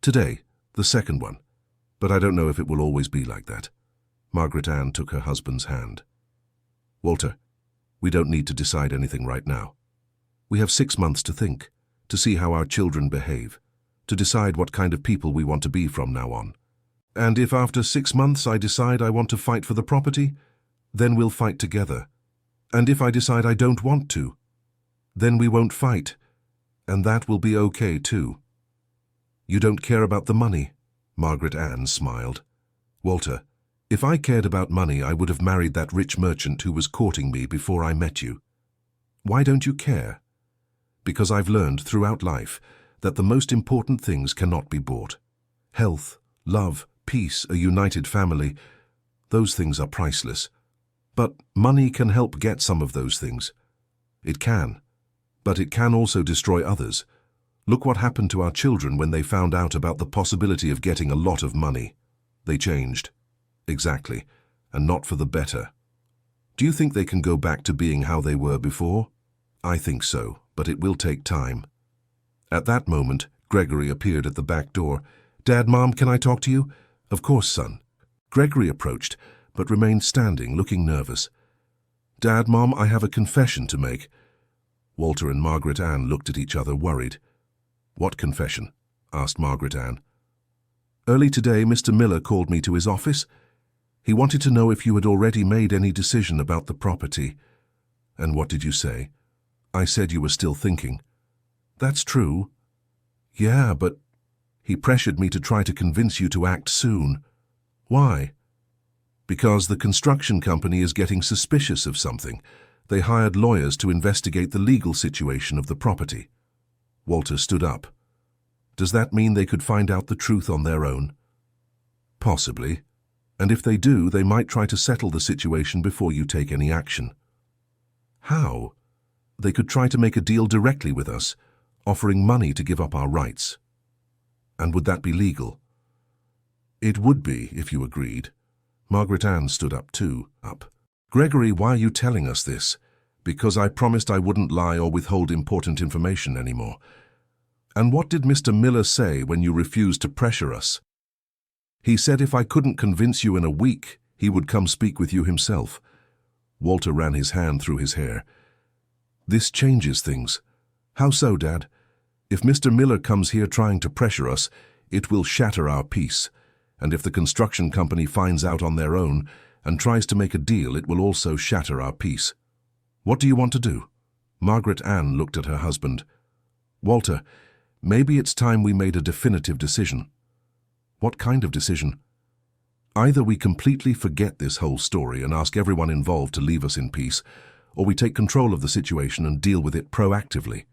"Today, the second one. But I don't know if it will always be like that." Margaret Ann took her husband's hand. "Walter, we don't need to decide anything right now. We have 6 months to think, to see how our children behave, to decide what kind of people we want to be from now on. And if after 6 months I decide I want to fight for the property, then we'll fight together. And if I decide I don't want to, then we won't fight, and that will be okay too." "You don't care about the money?" Margaret Ann smiled. "Walter, if I cared about money, I would have married that rich merchant who was courting me before I met you." "Why don't you care?" "Because I've learned throughout life that the most important things cannot be bought. Health, love, peace, a united family, those things are priceless. But money can help get some of those things. It can. But it can also destroy others. Look what happened to our children when they found out about the possibility of getting a lot of money. They changed. Exactly. And not for the better. Do you think they can go back to being how they were before? I think so, but it will take time." At that moment, Gregory appeared at the back door. "Dad, Mom, can I talk to you?" "Of course, son." Gregory approached, but remained standing, looking nervous. "Dad, Mom, I have a confession to make." Walter and Margaret Ann looked at each other, worried. "What confession?" asked Margaret Ann. "Early today, Mr. Miller called me to his office. He wanted to know if you had already made any decision about the property." "And what did you say?" "I said you were still thinking." "That's true." "Yeah, but he pressured me to try to convince you to act soon." "Why?" "Because the construction company is getting suspicious of something. They hired lawyers to investigate the legal situation of the property." Walter stood up. "Does that mean they could find out the truth on their own?" "Possibly. And if they do, they might try to settle the situation before you take any action." "How?" "They could try to make a deal directly with us, offering money to give up our rights." "And would that be legal?" "It would be, if you agreed." Margaret Ann stood up too. "Gregory, why are you telling us this?" "Because I promised I wouldn't lie or withhold important information anymore." "And what did Mr. Miller say when you refused to pressure us?" "He said if I couldn't convince you in a week, he would come speak with you himself." Walter ran his hand through his hair. "This changes things." "How so, Dad?" "If Mr. Miller comes here trying to pressure us, it will shatter our peace. And if the construction company finds out on their own and tries to make a deal, it will also shatter our peace. What do you want to do?" Margaret Ann looked at her husband. "Walter, maybe it's time we made a definitive decision." What kind of decision? Either we completely forget this whole story and ask everyone involved to leave us in peace, or we take control of the situation and deal with it proactively.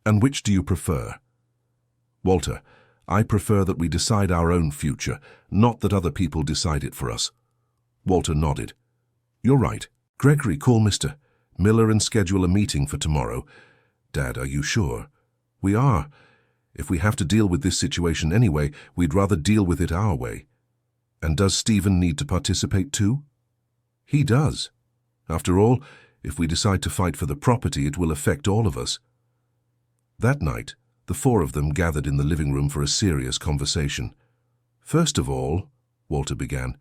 And which do you prefer? Walter, I prefer that we decide our own future, not that other people decide it for us. Walter nodded. You're right. Gregory, call Mr. Miller and schedule a meeting for tomorrow. Dad, are you sure? We are. If we have to deal with this situation anyway, we'd rather deal with it our way. And does Stephen need to participate too? He does. After all, if we decide to fight for the property, it will affect all of us. That night, the four of them gathered in the living room for a serious conversation. First of all, Walter began,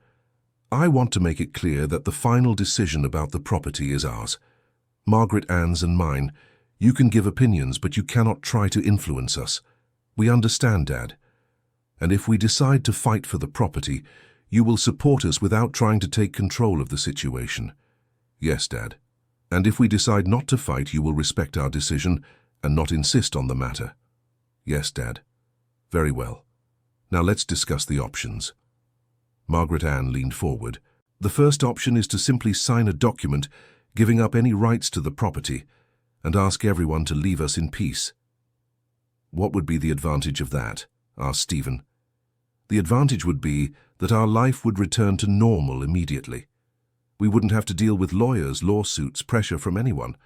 I want to make it clear that the final decision about the property is ours. Margaret Ann's and mine. You can give opinions, but you cannot try to influence us. We understand, Dad. And if we decide to fight for the property, you will support us without trying to take control of the situation. Yes, Dad. And if we decide not to fight, you will respect our decision and not insist on the matter. Yes, Dad. Very well. Now let's discuss the options. Margaret Ann leaned forward. The first option is to simply sign a document giving up any rights to the property and ask everyone to leave us in peace. What would be the advantage of that? Asked Stephen. The advantage would be that our life would return to normal immediately. We wouldn't have to deal with lawyers, lawsuits, pressure from anyone.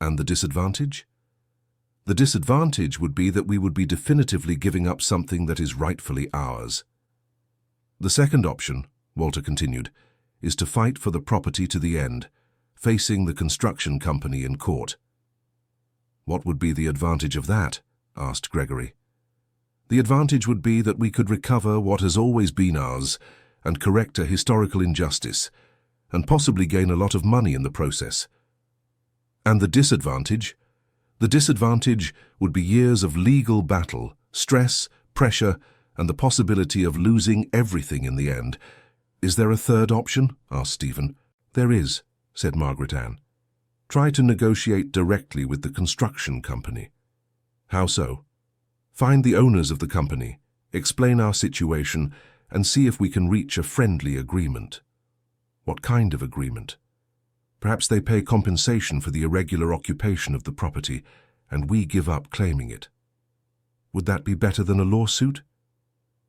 And the disadvantage? The disadvantage would be that we would be definitively giving up something that is rightfully ours. The second option, Walter continued, is to fight for the property to the end, facing the construction company in court. What would be the advantage of that? Asked Gregory. The advantage would be that we could recover what has always been ours and correct a historical injustice, and possibly gain a lot of money in the process. And the disadvantage? The disadvantage would be years of legal battle, stress, pressure, and the possibility of losing everything in the end. Is there a third option? Asked Stephen. There is, said Margaret Ann. Try to negotiate directly with the construction company. How so? Find the owners of the company, explain our situation, and see if we can reach a friendly agreement. What kind of agreement? Perhaps they pay compensation for the irregular occupation of the property, and we give up claiming it. Would that be better than a lawsuit?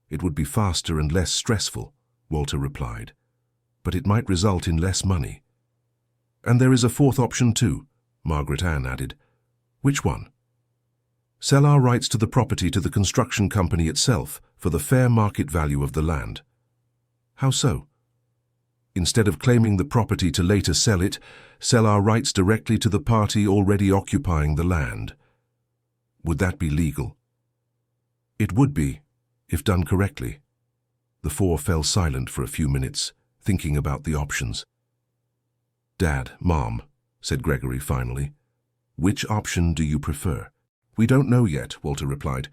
It would be faster and less stressful, Walter replied, but it might result in less money. And there is a fourth option too, Margaret Ann added. Which one? Sell our rights to the property to the construction company itself for the fair market value of the land. How so? Instead of claiming the property to later sell it, sell our rights directly to the party already occupying the land. Would that be legal? It would be, if done correctly. The four fell silent for a few minutes, thinking about the options. Dad, Mom, said Gregory finally, which option do you prefer? We don't know yet, Walter replied.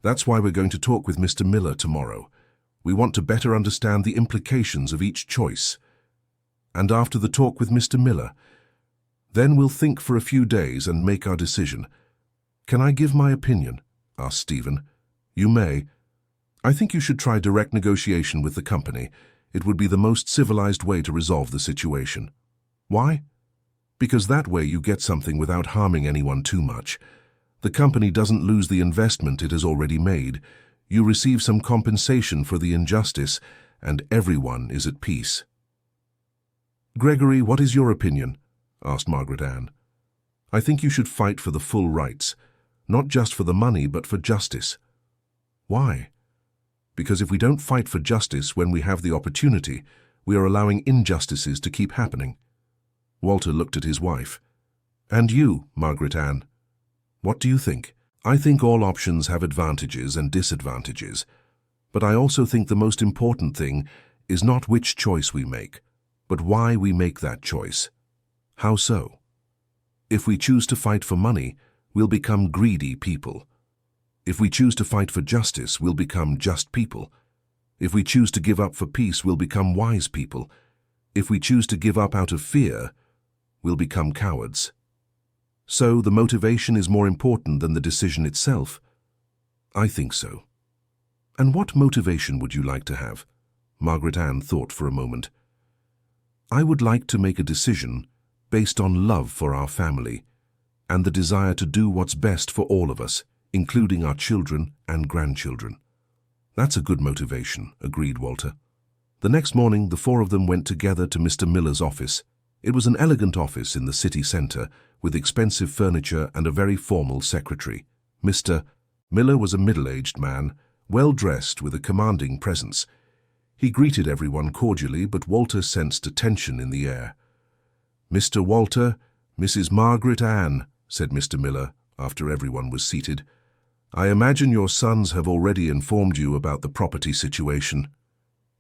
That's why we're going to talk with Mr. Miller tomorrow. We want to better understand the implications of each choice. And after the talk with Mr. Miller, then we'll think for a few days and make our decision. Can I give my opinion? Asked Stephen. You may. I think you should try direct negotiation with the company. It would be the most civilized way to resolve the situation. Why? Because that way you get something without harming anyone too much. The company doesn't lose the investment it has already made. You receive some compensation for the injustice, and everyone is at peace. Gregory, what is your opinion? Asked Margaret Ann. I think you should fight for the full rights, not just for the money, but for justice. Why? Because if we don't fight for justice when we have the opportunity, we are allowing injustices to keep happening. Walter looked at his wife. And you, Margaret Ann? What do you think? I think all options have advantages and disadvantages, but I also think the most important thing is not which choice we make, but why we make that choice. How so? If we choose to fight for money, we'll become greedy people. If we choose to fight for justice, we'll become just people. If we choose to give up for peace, we'll become wise people. If we choose to give up out of fear, we'll become cowards. So the motivation is more important than the decision itself? I think so. And what motivation would you like to have? Margaret Ann thought for a moment. I would like to make a decision based on love for our family and the desire to do what's best for all of us, including our children and grandchildren. That's a good motivation, agreed Walter. The next morning, the four of them went together to Mr. Miller's office. It was an elegant office in the city centre, with expensive furniture and a very formal secretary. Mr. Miller was a middle-aged man, well-dressed with a commanding presence. He greeted everyone cordially, but Walter sensed a tension in the air. "Mr. Walter, Mrs. Margaret Ann," said Mr. Miller, after everyone was seated. "I imagine your sons have already informed you about the property situation."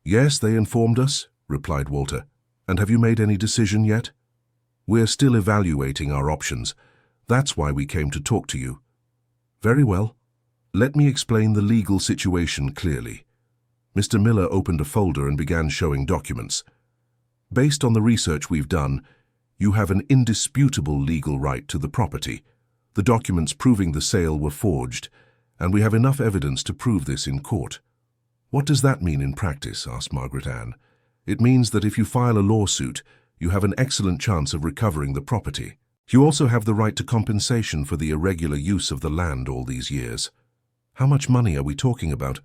"Yes, they informed us," replied Walter. "And have you made any decision yet?" "We're still evaluating our options. That's why we came to talk to you." "Very well. Let me explain the legal situation clearly." Mr. Miller opened a folder and began showing documents. "Based on the research we've done, you have an indisputable legal right to the property. The documents proving the sale were forged, and we have enough evidence to prove this in court." "What does that mean in practice?" asked Margaret Ann. "It means that if you file a lawsuit, you have an excellent chance of recovering the property. You also have the right to compensation for the irregular use of the land all these years." "How much money are we talking about?"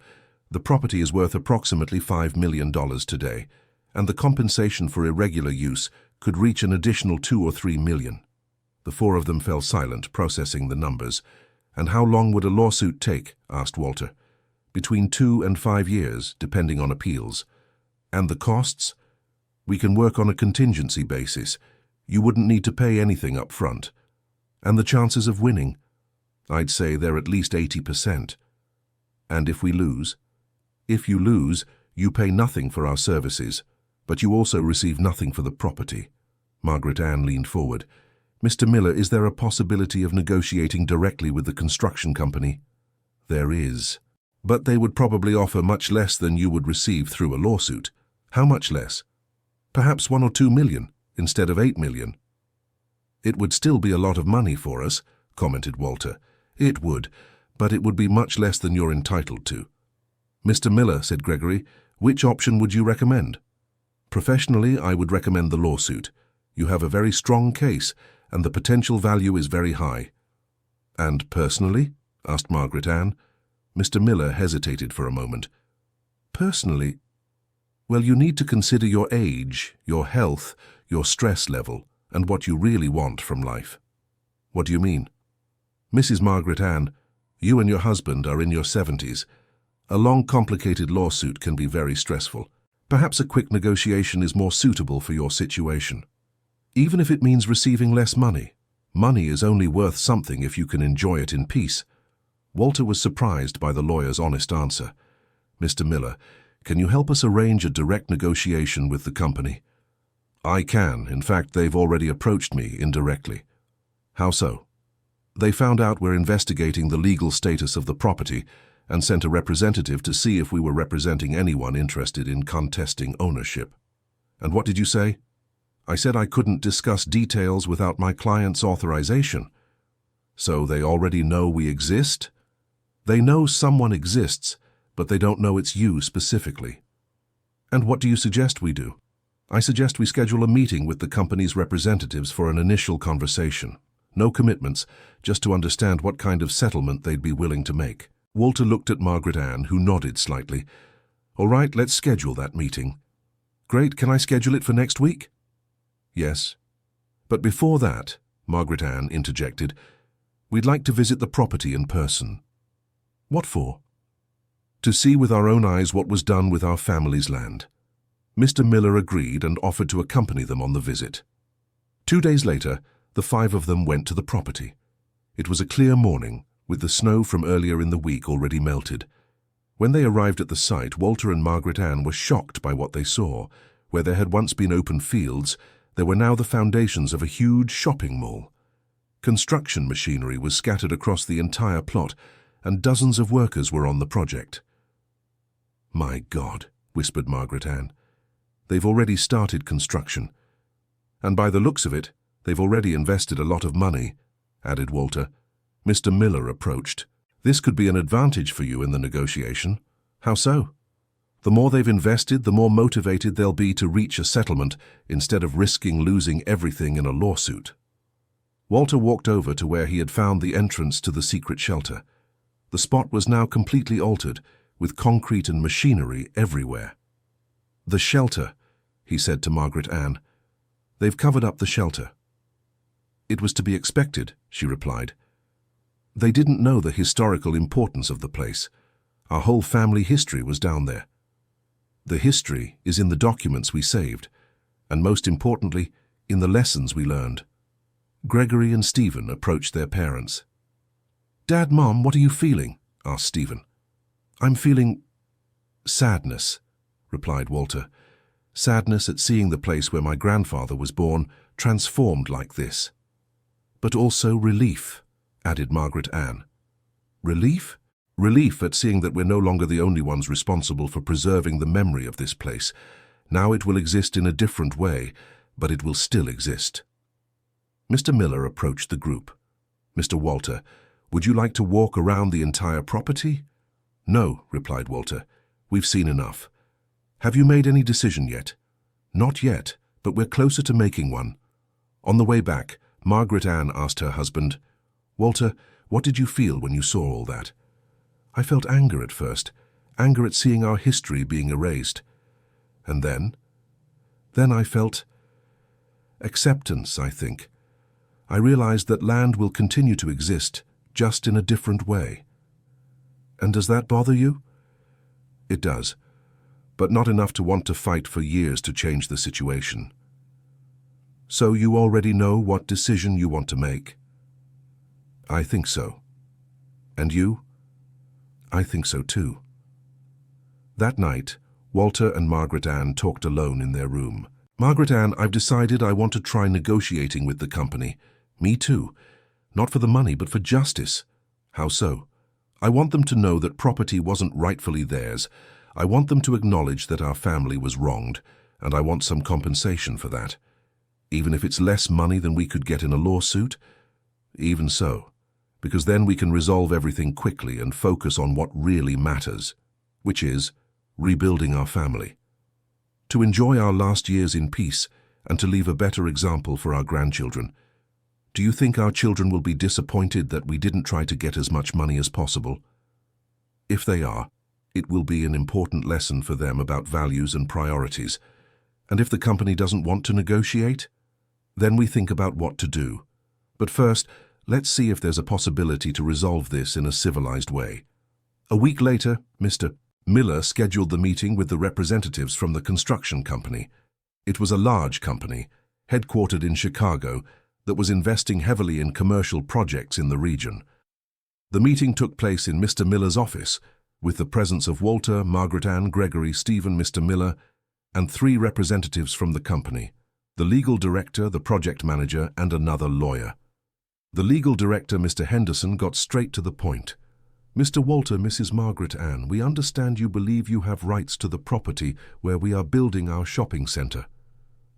"The property is worth approximately $5 million today, and the compensation for irregular use could reach an additional $2 or $3 million. The four of them fell silent, processing the numbers. "And how long would a lawsuit take?" asked Walter. "Between 2 and 5 years, depending on appeals." "And the costs?" "We can work on a contingency basis. You wouldn't need to pay anything up front." "And the chances of winning?" "I'd say they're at least 80%. "And if we lose?" "If you lose, you pay nothing for our services, but you also receive nothing for the property." Margaret Ann leaned forward. "Mr. Miller, is there a possibility of negotiating directly with the construction company?" "There is. But they would probably offer much less than you would receive through a lawsuit." "How much less?" "Perhaps $1 or $2 million, instead of $8 million. "It would still be a lot of money for us," commented Walter. "It would, but it would be much less than you're entitled to." "Mr. Miller," said Gregory, "which option would you recommend?" "Professionally, I would recommend the lawsuit. You have a very strong case, and the potential value is very high." "And personally?" asked Margaret Ann. Mr. Miller hesitated for a moment. "Personally? Well, you need to consider your age, your health, your stress level, and what you really want from life." "What do you mean?" "Mrs. Margaret Ann, you and your husband are in your 70s. A long, complicated lawsuit can be very stressful. Perhaps a quick negotiation is more suitable for your situation. Even if it means receiving less money. Money is only worth something if you can enjoy it in peace." Walter was surprised by the lawyer's honest answer. "Mr. Miller, can you help us arrange a direct negotiation with the company?" "I can. In fact, they've already approached me indirectly." "How so?" "They found out we're investigating the legal status of the property and sent a representative to see if we were representing anyone interested in contesting ownership." "And what did you say?" "I said I couldn't discuss details without my client's authorization." "So they already know we exist?" "They know someone exists, but they don't know it's you specifically." "And what do you suggest we do?" "I suggest we schedule a meeting with the company's representatives for an initial conversation. No commitments, just to understand what kind of settlement they'd be willing to make." Walter looked at Margaret Ann, who nodded slightly. "All right, let's schedule that meeting." "Great, can I schedule it for next week?" "Yes. But before that," Margaret Ann interjected, "we'd like to visit the property in person." "What for?" "To see with our own eyes what was done with our family's land." Mr. Miller agreed and offered to accompany them on the visit. 2 days later, the 5 of them went to the property. It was a clear morning, with the snow from earlier in the week already melted. When they arrived at the site, Walter and Margaret Ann were shocked by what they saw. Where there had once been open fields, there were now the foundations of a huge shopping mall. Construction machinery was scattered across the entire plot, and dozens of workers were on the project. "My God," whispered Margaret Ann. "They've already started construction. And by the looks of it, they've already invested a lot of money," added Walter. Mr. Miller approached. "This could be an advantage for you in the negotiation. How so? The more they've invested, the more motivated they'll be to reach a settlement instead of risking losing everything in a lawsuit. Walter walked over to where he had found the entrance to the secret shelter. The spot was now completely altered, with concrete and machinery everywhere. "The shelter," he said to Margaret Ann. "They've covered up the shelter." "It was to be expected," she replied. "They didn't know the historical importance of the place. Our whole family history was down there. The history is in the documents we saved, and most importantly, in the lessons we learned." Gregory and Stephen approached their parents. "Dad, Mom, what are you feeling?" asked Stephen. "I'm feeling sadness," replied Walter. "Sadness at seeing the place where my grandfather was born transformed like this." "But also relief," added Margaret Ann. "Relief?" "Relief at seeing that we're no longer the only ones responsible for preserving the memory of this place. Now it will exist in a different way, but it will still exist." Mr. Miller approached the group. "Mr. Walter, would you like to walk around the entire property?" "No," replied Walter. "We've seen enough." "Have you made any decision yet?" "Not yet, but we're closer to making one." On the way back, Margaret Ann asked her husband, "Walter, what did you feel when you saw all that?" "I felt anger at first, anger at seeing our history being erased. And then? Then I felt acceptance, I think. I realized that land will continue to exist, just in a different way." "And does that bother you?" "It does, but not enough to want to fight for years to change the situation." "So you already know what decision you want to make?" "I think so." "And you?" "I think so too." That night, Walter and Margaret Ann talked alone in their room. "Margaret Ann, I've decided I want to try negotiating with the company." "Me too. Not for the money, but for justice." "How so?" "I want them to know that property wasn't rightfully theirs. I want them to acknowledge that our family was wronged, and I want some compensation for that. Even if it's less money than we could get in a lawsuit? Even so, because then we can resolve everything quickly and focus on what really matters, which is rebuilding our family. To enjoy our last years in peace and to leave a better example for our grandchildren. Do you think our children will be disappointed that we didn't try to get as much money as possible? If they are, it will be an important lesson for them about values and priorities. And if the company doesn't want to negotiate, then we think about what to do. But first, let's see if there's a possibility to resolve this in a civilized way." A week later, Mr. Miller scheduled the meeting with the representatives from the construction company. It was a large company, headquartered in Chicago, that was investing heavily in commercial projects in the region. The meeting took place in Mr. Miller's office, with the presence of Walter, Margaret Ann, Gregory, Stephen, Mr. Miller, and 3 representatives from the company: the legal director, the project manager, and another lawyer. The legal director, Mr. Henderson, got straight to the point. "Mr. Walter, Mrs. Margaret Ann, we understand you believe you have rights to the property where we are building our shopping center."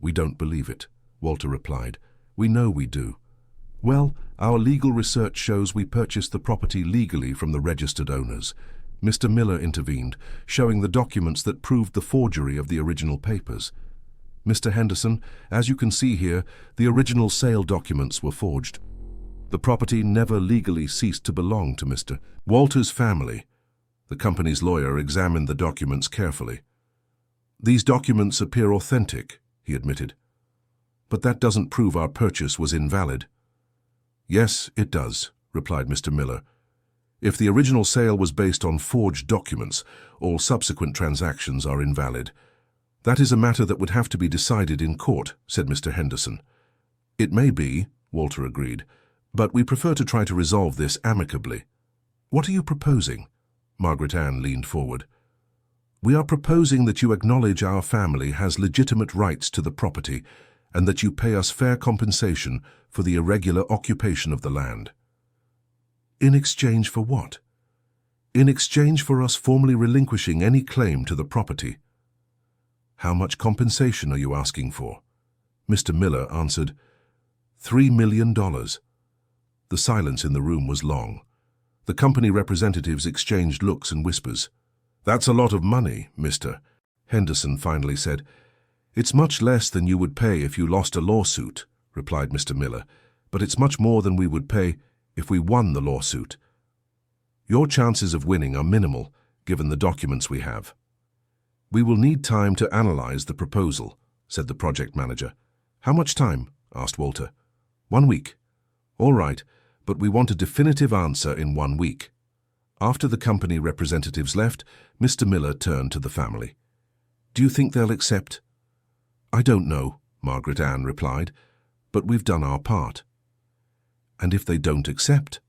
"We don't believe it," Walter replied. "We know we do." "Well, our legal research shows we purchased the property legally from the registered owners." Mr. Miller intervened, showing the documents that proved the forgery of the original papers. "Mr. Henderson, as you can see here, the original sale documents were forged. The property never legally ceased to belong to Mr. Walter's family." The company's lawyer examined the documents carefully. "These documents appear authentic," he admitted. "But that doesn't prove our purchase was invalid." "Yes, it does," replied Mr. Miller. "If the original sale was based on forged documents, all subsequent transactions are invalid." "That is a matter that would have to be decided in court," said Mr. Henderson. "It may be," Walter agreed, "but we prefer to try to resolve this amicably." "What are you proposing?" Margaret Ann leaned forward. "We are proposing that you acknowledge our family has legitimate rights to the property and that you pay us fair compensation for the irregular occupation of the land." "In exchange for what?" "In exchange for us formally relinquishing any claim to the property." "How much compensation are you asking for?" Mr. Miller answered, $3 million. The silence in the room was long. The company representatives exchanged looks and whispers. "That's a lot of money, Mr." Henderson finally said. "It's much less than you would pay if you lost a lawsuit," replied Mr. Miller, "but it's much more than we would pay if we won the lawsuit. Your chances of winning are minimal, given the documents we have." "We will need time to analyze the proposal," said the project manager. "How much time?" asked Walter. "1 week." "All right, but we want a definitive answer in 1 week." After the company representatives left, Mr. Miller turned to the family. "Do you think they'll accept?" "I don't know," Margaret Ann replied, "but we've done our part." "And if they don't accept?"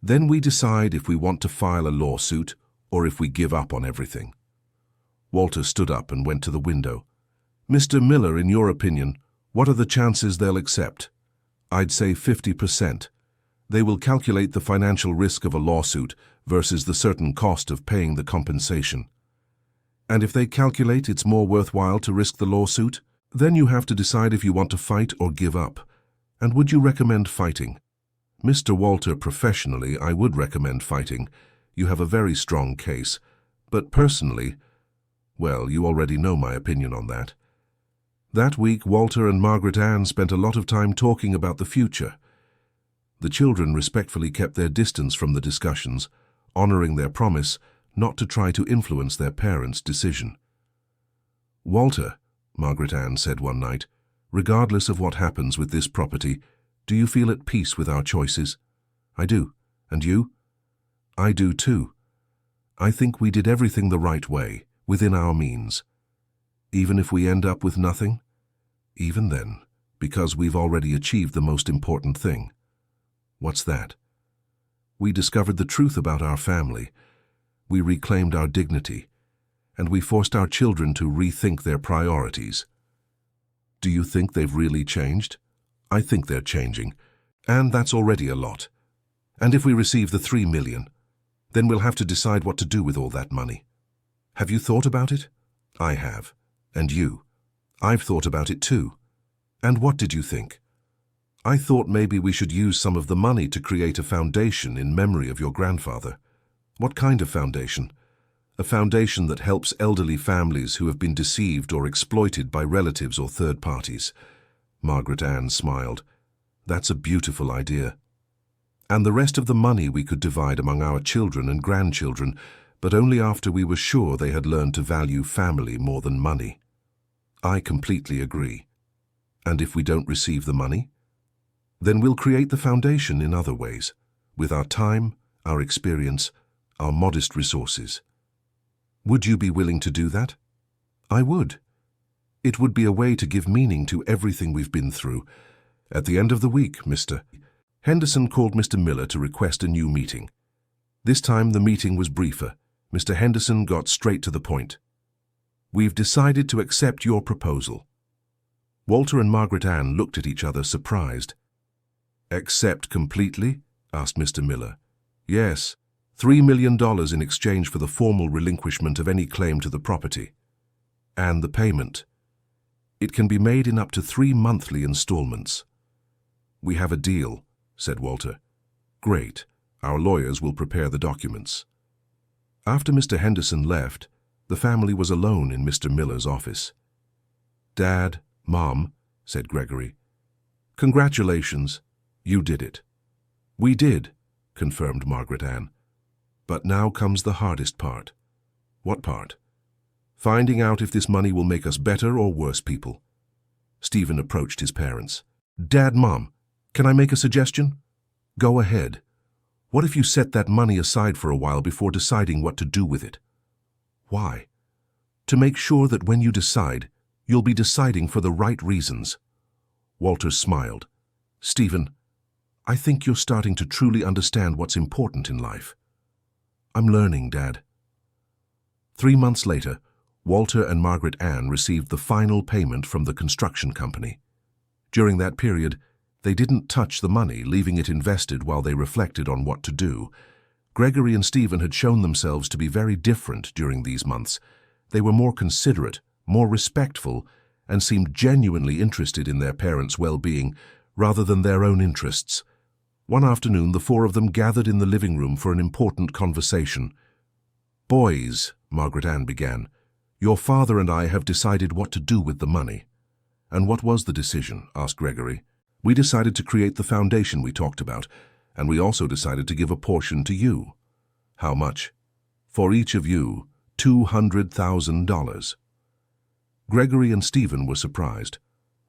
"Then we decide if we want to file a lawsuit or if we give up on everything." Walter stood up and went to the window. "Mr. Miller, in your opinion, what are the chances they'll accept?" "I'd say 50%. They will calculate the financial risk of a lawsuit versus the certain cost of paying the compensation. And if they calculate it's more worthwhile to risk the lawsuit, then you have to decide if you want to fight or give up. And would you recommend fighting?" "Mr. Walter, professionally, I would recommend fighting. You have a very strong case. But personally, well, you already know my opinion on that." That week, Walter and Margaret Ann spent a lot of time talking about the future. The children respectfully kept their distance from the discussions, honoring their promise not to try to influence their parents' decision. "Walter," Margaret Ann said one night, "regardless of what happens with this property, do you feel at peace with our choices?" "I do. And you?" "I do too. I think we did everything the right way, within our means. Even if we end up with nothing? Even then, because we've already achieved the most important thing." "What's that?" "We discovered the truth about our family. We reclaimed our dignity, and we forced our children to rethink their priorities." "Do you think they've really changed?" "I think they're changing, and that's already a lot. And if we receive the $3 million, then we'll have to decide what to do with all that money. Have you thought about it?" "I have. And you?" "I've thought about it too." "And what did you think?" "I thought maybe we should use some of the money to create a foundation in memory of your grandfather." "What kind of foundation?" "A foundation that helps elderly families who have been deceived or exploited by relatives or third parties." Margaret Ann smiled. "That's a beautiful idea." "And the rest of the money we could divide among our children and grandchildren, but only after we were sure they had learned to value family more than money." "I completely agree." "And if we don't receive the money?" "Then we'll create the foundation in other ways, with our time, our experience, our modest resources." "Would you be willing to do that?" "I would. It would be a way to give meaning to everything we've been through. At the end of the week, Mr. Henderson called Mr. Miller to request a new meeting. This time the meeting was briefer. Mr. Henderson got straight to the point. "We've decided to accept your proposal." Walter and Margaret Ann looked at each other surprised. "Accept completely?" asked Mr. Miller. "Yes, $3 million in exchange for the formal relinquishment of any claim to the property. And the payment. It can be made in up to 3 monthly installments." "We have a deal," said Walter. "Great. Our lawyers will prepare the documents." After Mr. Henderson left, the family was alone in Mr. Miller's office. "Dad, Mom," said Gregory, "congratulations. You did it." "We did," confirmed Margaret Ann. "But now comes the hardest part." "What part?" "Finding out if this money will make us better or worse people." Stephen approached his parents. "Dad, Mom, can I make a suggestion?" "Go ahead. What if you set that money aside for a while before deciding what to do with it?" "Why?" "To make sure that when you decide, you'll be deciding for the right reasons." Walter smiled. "Stephen, I think you're starting to truly understand what's important in life." "I'm learning, Dad." 3 months later, Walter and Margaret Ann received the final payment from the construction company. During that period, they didn't touch the money, leaving it invested while they reflected on what to do. Gregory and Stephen had shown themselves to be very different during these months. They were more considerate, more respectful, and seemed genuinely interested in their parents' well-being rather than their own interests. One afternoon, the 4 of them gathered in the living room for an important conversation. "Boys," Margaret Ann began, "your father and I have decided what to do with the money." "And what was the decision?" asked Gregory. "We decided to create the foundation we talked about, and we also decided to give a portion to you." "How much?" "For each of you, $200,000. Gregory and Stephen were surprised.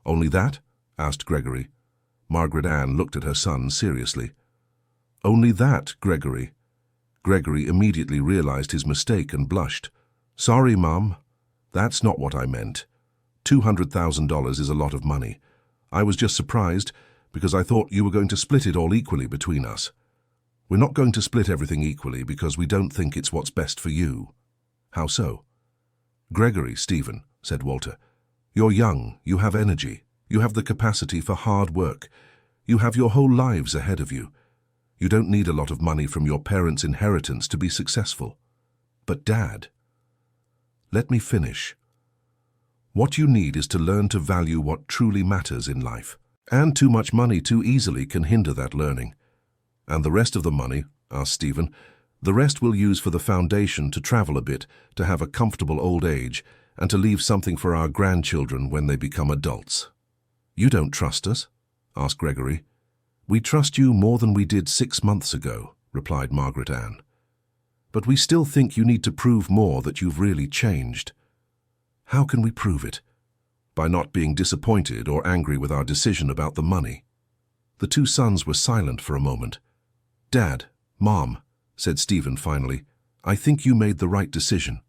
"Only that?" asked Gregory. Margaret Ann looked at her son seriously. "Only that, Gregory." Gregory immediately realized his mistake and blushed. "Sorry, Mum. That's not what I meant. $200,000 is a lot of money. I was just surprised because I thought you were going to split it all equally between us. We're not going to split everything equally because we don't think it's what's best for you." "How so?" "Gregory, Stephen," said Walter, "you're young, you have energy, you have the capacity for hard work. You have your whole lives ahead of you. You don't need a lot of money from your parents' inheritance to be successful." "But Dad..." "Let me finish. What you need is to learn to value what truly matters in life. And too much money too easily can hinder that learning." "And the rest of the money," asked Stephen, "the rest we'll use for the foundation to travel a bit, to have a comfortable old age, and to leave something for our grandchildren when they become adults." "You don't trust us?" asked Gregory. "We trust you more than we did 6 months ago," replied Margaret Ann. "But we still think you need to prove more that you've really changed." "How can we prove it?" "By not being disappointed or angry with our decision about the money." The two sons were silent for a moment. "Dad, Mom," said Stephen finally, "I think you made the right decision."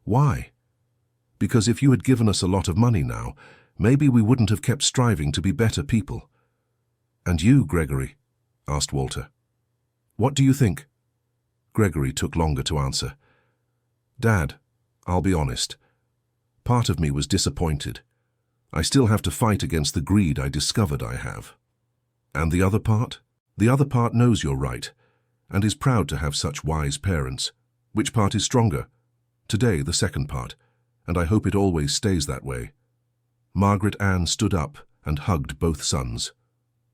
"Why?" "Because if you had given us a lot of money now, maybe we wouldn't have kept striving to be better people." "And you, Gregory?" asked Walter. "What do you think?" Gregory took longer to answer. "Dad, I'll be honest. Part of me was disappointed. I still have to fight against the greed I discovered I have." "And the other part?" "The other part knows you're right, and is proud to have such wise parents." "Which part is stronger?" "Today, the second part, and I hope it always stays that way." Margaret Ann stood up and hugged both sons.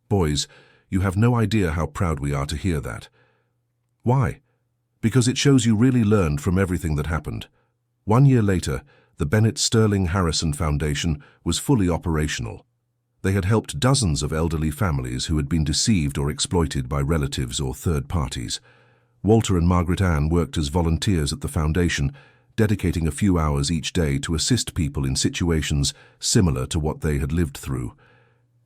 "Boys, you have no idea how proud we are to hear that." "Why?" "Because it shows you really learned from everything that happened. 1 year later, the Bennett Sterling Harrison Foundation was fully operational. They had helped dozens of elderly families who had been deceived or exploited by relatives or third parties. Walter and Margaret Ann worked as volunteers at the foundation, dedicating a few hours each day to assist people in situations similar to what they had lived through.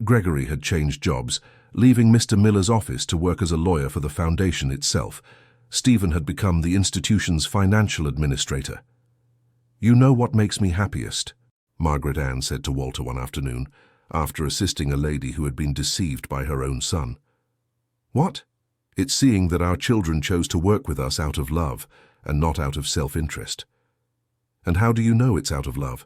Gregory had changed jobs, leaving Mr. Miller's office to work as a lawyer for the foundation itself. Stephen had become the institution's financial administrator. "You know what makes me happiest?" Margaret Ann said to Walter one afternoon, after assisting a lady who had been deceived by her own son. "What?" "It's seeing that our children chose to work with us out of love and not out of self-interest." "And how do you know it's out of love?"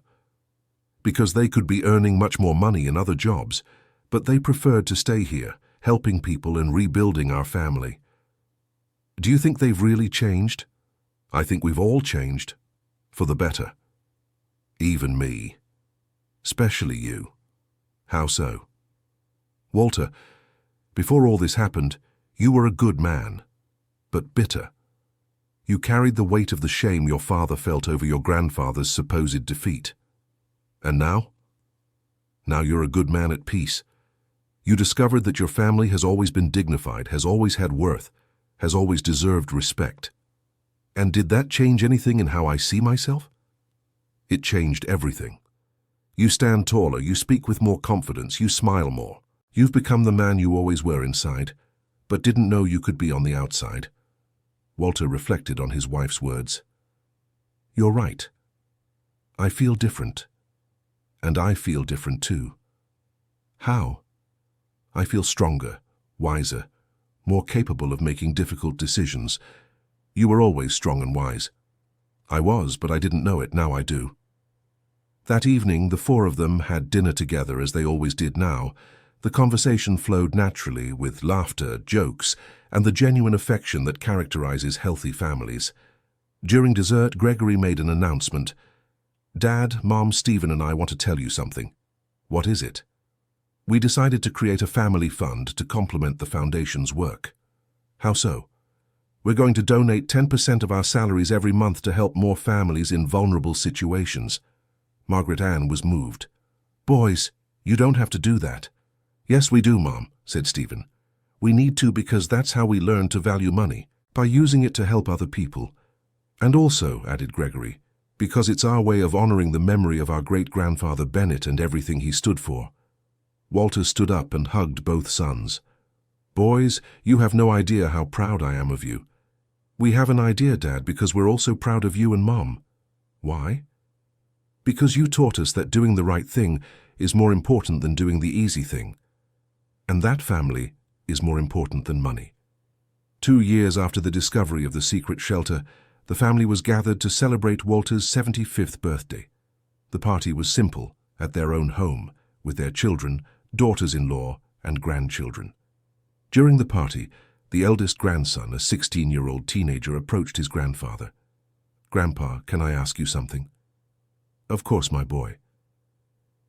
"Because they could be earning much more money in other jobs, but they preferred to stay here, helping people and rebuilding our family." "Do you think they've really changed?" "I think we've all changed. For the better. Even me. Especially you." "How so?" "Walter, before all this happened, you were a good man, but bitter. You carried the weight of the shame your father felt over your grandfather's supposed defeat. And now? Now you're a good man at peace. You discovered that your family has always been dignified, has always had worth, has always deserved respect. And did that change anything in how I see myself?" "It changed everything. You stand taller, you speak with more confidence, you smile more. You've become the man you always were inside, but didn't know you could be on the outside." Walter reflected on his wife's words. "You're right. I feel different. And I feel different too." "How?" "I feel stronger, wiser, more capable of making difficult decisions. You were always strong and wise." "I was, but I didn't know it. Now I do." That evening, the four of them had dinner together as they always did now. The conversation flowed naturally, with laughter, jokes, and the genuine affection that characterizes healthy families. During dessert, Gregory made an announcement. "Dad, Mom, Stephen, and I want to tell you something." "What is it?" "We decided to create a family fund to complement the foundation's work." "How so?" We're going to donate 10% of our salaries every month to help more families in vulnerable situations. Margaret Ann was moved. Boys, you don't have to do that. Yes, we do, Mom, said Stephen. We need to because that's how we learn to value money, by using it to help other people. And also, added Gregory, because it's our way of honoring the memory of our great-grandfather Bennett and everything he stood for. Walter stood up and hugged both sons. Boys, you have no idea how proud I am of you. We have an idea, Dad, because we're also proud of you and Mom. Why? Because you taught us that doing the right thing is more important than doing the easy thing. And that family is more important than money. 2 years after the discovery of the secret shelter, the family was gathered to celebrate Walter's 75th birthday. The party was simple, at their own home, with their children, daughters-in-law, and grandchildren. During the party, the eldest grandson, a 16-year-old teenager, approached his grandfather. Grandpa, can I ask you something? Of course, my boy.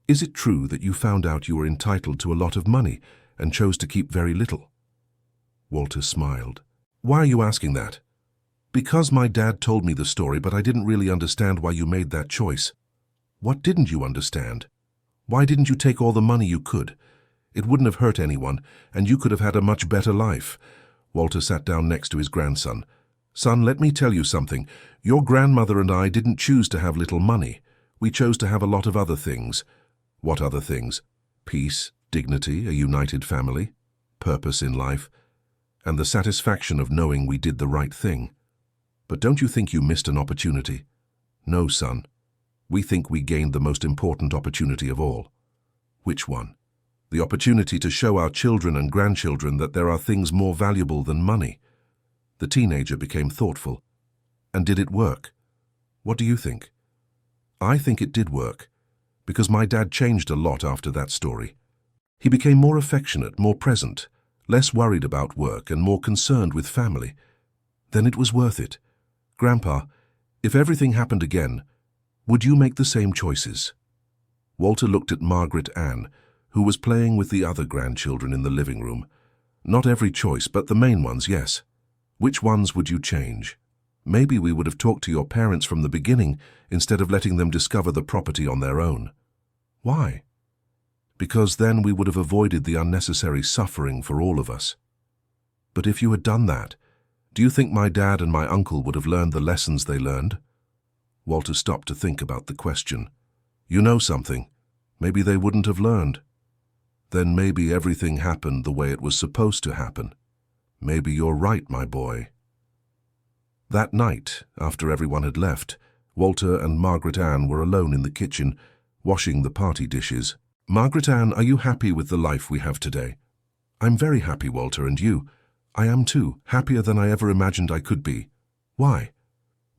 Is it true that you found out you were entitled to a lot of money and chose to keep very little? Walter smiled. Why are you asking that? Because my dad told me the story, but I didn't really understand why you made that choice. What didn't you understand? Why didn't you take all the money you could? It wouldn't have hurt anyone, and you could have had a much better life. Walter sat down next to his grandson. Son, let me tell you something. Your grandmother and I didn't choose to have little money. We chose to have a lot of other things. What other things? Peace, dignity, a united family, purpose in life, and the satisfaction of knowing we did the right thing. But don't you think you missed an opportunity? No, son. We think we gained the most important opportunity of all. Which one? The opportunity to show our children and grandchildren that there are things more valuable than money. The teenager became thoughtful. And did it work? What do you think? I think it did work, because my dad changed a lot after that story. He became more affectionate, more present, less worried about work and more concerned with family. Then it was worth it. Grandpa, if everything happened again, would you make the same choices? Walter looked at Margaret Ann, who was playing with the other grandchildren in the living room. Not every choice, but the main ones, yes. Which ones would you change? Maybe we would have talked to your parents from the beginning instead of letting them discover the property on their own. Why? Because then we would have avoided the unnecessary suffering for all of us. But if you had done that, do you think my dad and my uncle would have learned the lessons they learned? Walter stopped to think about the question. You know something? Maybe they wouldn't have learned. Then maybe everything happened the way it was supposed to happen. Maybe you're right, my boy. That night, after everyone had left, Walter and Margaret Ann were alone in the kitchen, washing the party dishes. Margaret Ann, are you happy with the life we have today? I'm very happy, Walter, and you? I am too, happier than I ever imagined I could be. Why?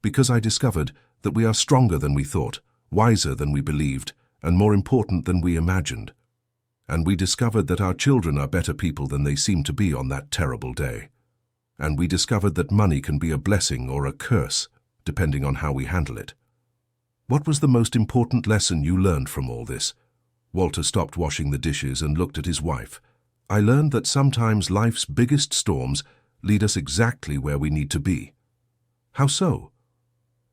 Because I discovered that we are stronger than we thought, wiser than we believed, and more important than we imagined. And we discovered that our children are better people than they seemed to be on that terrible day. And we discovered that money can be a blessing or a curse, depending on how we handle it. What was the most important lesson you learned from all this? Walter stopped washing the dishes and looked at his wife. I learned that sometimes life's biggest storms lead us exactly where we need to be. How so?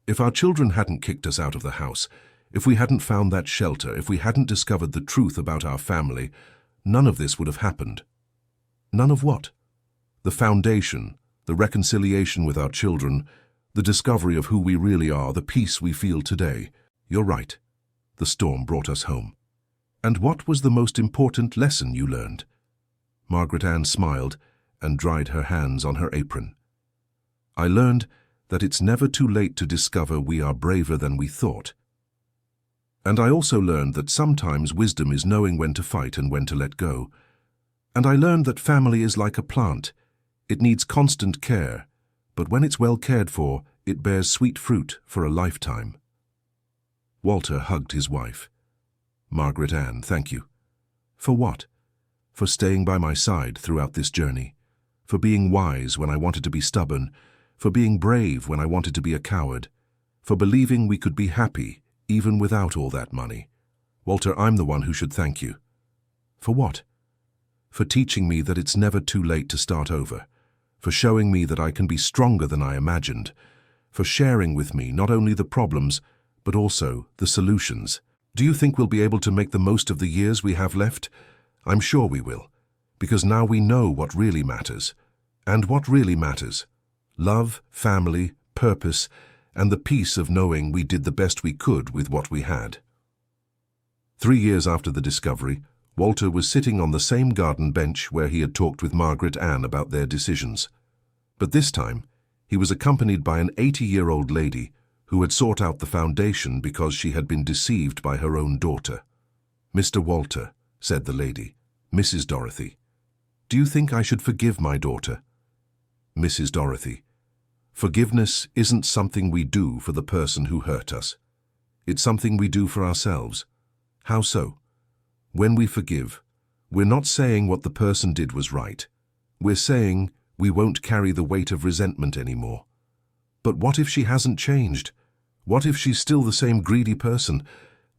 If our children hadn't kicked us out of the house, if we hadn't found that shelter, if we hadn't discovered the truth about our family, none of this would have happened. None of what? The foundation, the reconciliation with our children, the discovery of who we really are, the peace we feel today. You're right. The storm brought us home. And what was the most important lesson you learned? Margaret Ann smiled and dried her hands on her apron. I learned that it's never too late to discover we are braver than we thought. And I also learned that sometimes wisdom is knowing when to fight and when to let go. And I learned that family is like a plant. It needs constant care, but when it's well cared for, it bears sweet fruit for a lifetime. Walter hugged his wife. Margaret Ann, thank you. For what? For staying by my side throughout this journey. For being wise when I wanted to be stubborn. For being brave when I wanted to be a coward. For believing we could be happy even without all that money. Walter, I'm the one who should thank you. For what? For teaching me that it's never too late to start over. for showing me that I can be stronger than I imagined, for sharing with me not only the problems, but also the solutions. Do you think we'll be able to make the most of the years we have left? I'm sure we will, because now we know what really matters. And what really matters? Love, family, purpose, and the peace of knowing we did the best we could with what we had. 3 years after the discovery, Walter was sitting on the same garden bench where he had talked with Margaret Ann about their decisions. But this time, he was accompanied by an 80-year-old lady who had sought out the foundation because she had been deceived by her own daughter. "Mr. Walter," said the lady, "Mrs. Dorothy, do you think I should forgive my daughter?" "Mrs. Dorothy, forgiveness isn't something we do for the person who hurt us. It's something we do for ourselves." "How so?" "When we forgive, we're not saying what the person did was right. We're saying we won't carry the weight of resentment anymore." "But what if she hasn't changed? What if she's still the same greedy person?"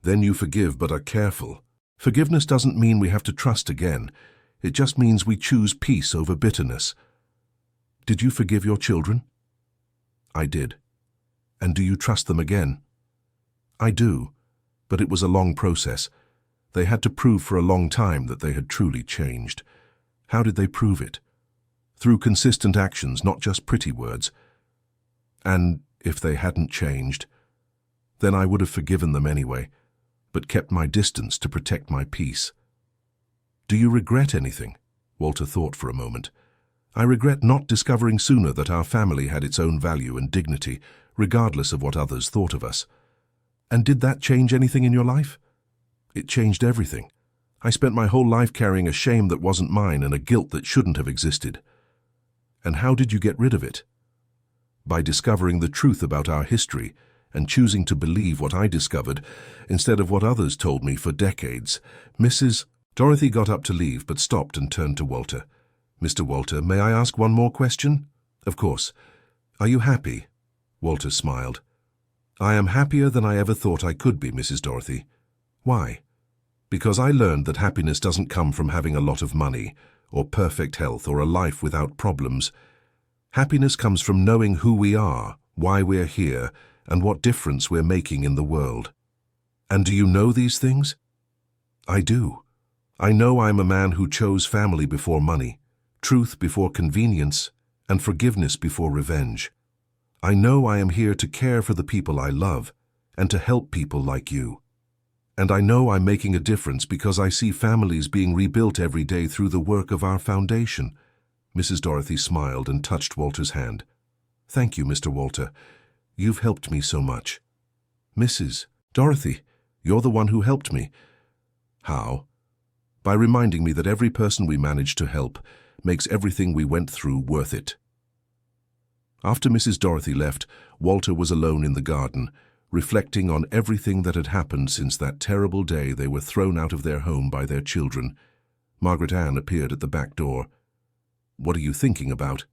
"Then you forgive but are careful. Forgiveness doesn't mean we have to trust again. It just means we choose peace over bitterness." "Did you forgive your children?" "I did." "And do you trust them again?" "I do, but it was a long process. They had to prove for a long time that they had truly changed." "How did they prove it?" "Through consistent actions, not just pretty words." "And if they hadn't changed, then I would have forgiven them anyway, but kept my distance to protect my peace." "Do you regret anything?" Walter thought for a moment. "I regret not discovering sooner that our family had its own value and dignity, regardless of what others thought of us." "And did that change anything in your life?" "It changed everything. I spent my whole life carrying a shame that wasn't mine and a guilt that shouldn't have existed." "And how did you get rid of it?" "By discovering the truth about our history and choosing to believe what I discovered instead of what others told me for decades." "Mrs." Dorothy got up to leave but stopped and turned to Walter. "Mr. Walter, may I ask one more question?" "Of course. Are you happy?" Walter smiled. "I am happier than I ever thought I could be, Mrs. Dorothy." "Why?" "Because I learned that happiness doesn't come from having a lot of money, or perfect health, or a life without problems. Happiness comes from knowing who we are, why we're here, and what difference we're making in the world." "And do you know these things?" "I do. I know I'm a man who chose family before money, truth before convenience, and forgiveness before revenge. I know I am here to care for the people I love, and to help people like you. And I know I'm making a difference because I see families being rebuilt every day through the work of our foundation." Mrs. Dorothy smiled and touched Walter's hand. "Thank you, Mr. Walter. You've helped me so much." "Mrs. Dorothy, you're the one who helped me." "How?" "By reminding me that every person we managed to help makes everything we went through worth it." After Mrs. Dorothy left, Walter was alone in the garden, reflecting on everything that had happened since that terrible day they were thrown out of their home by their children. Margaret Ann appeared at the back door. "What are you thinking about?"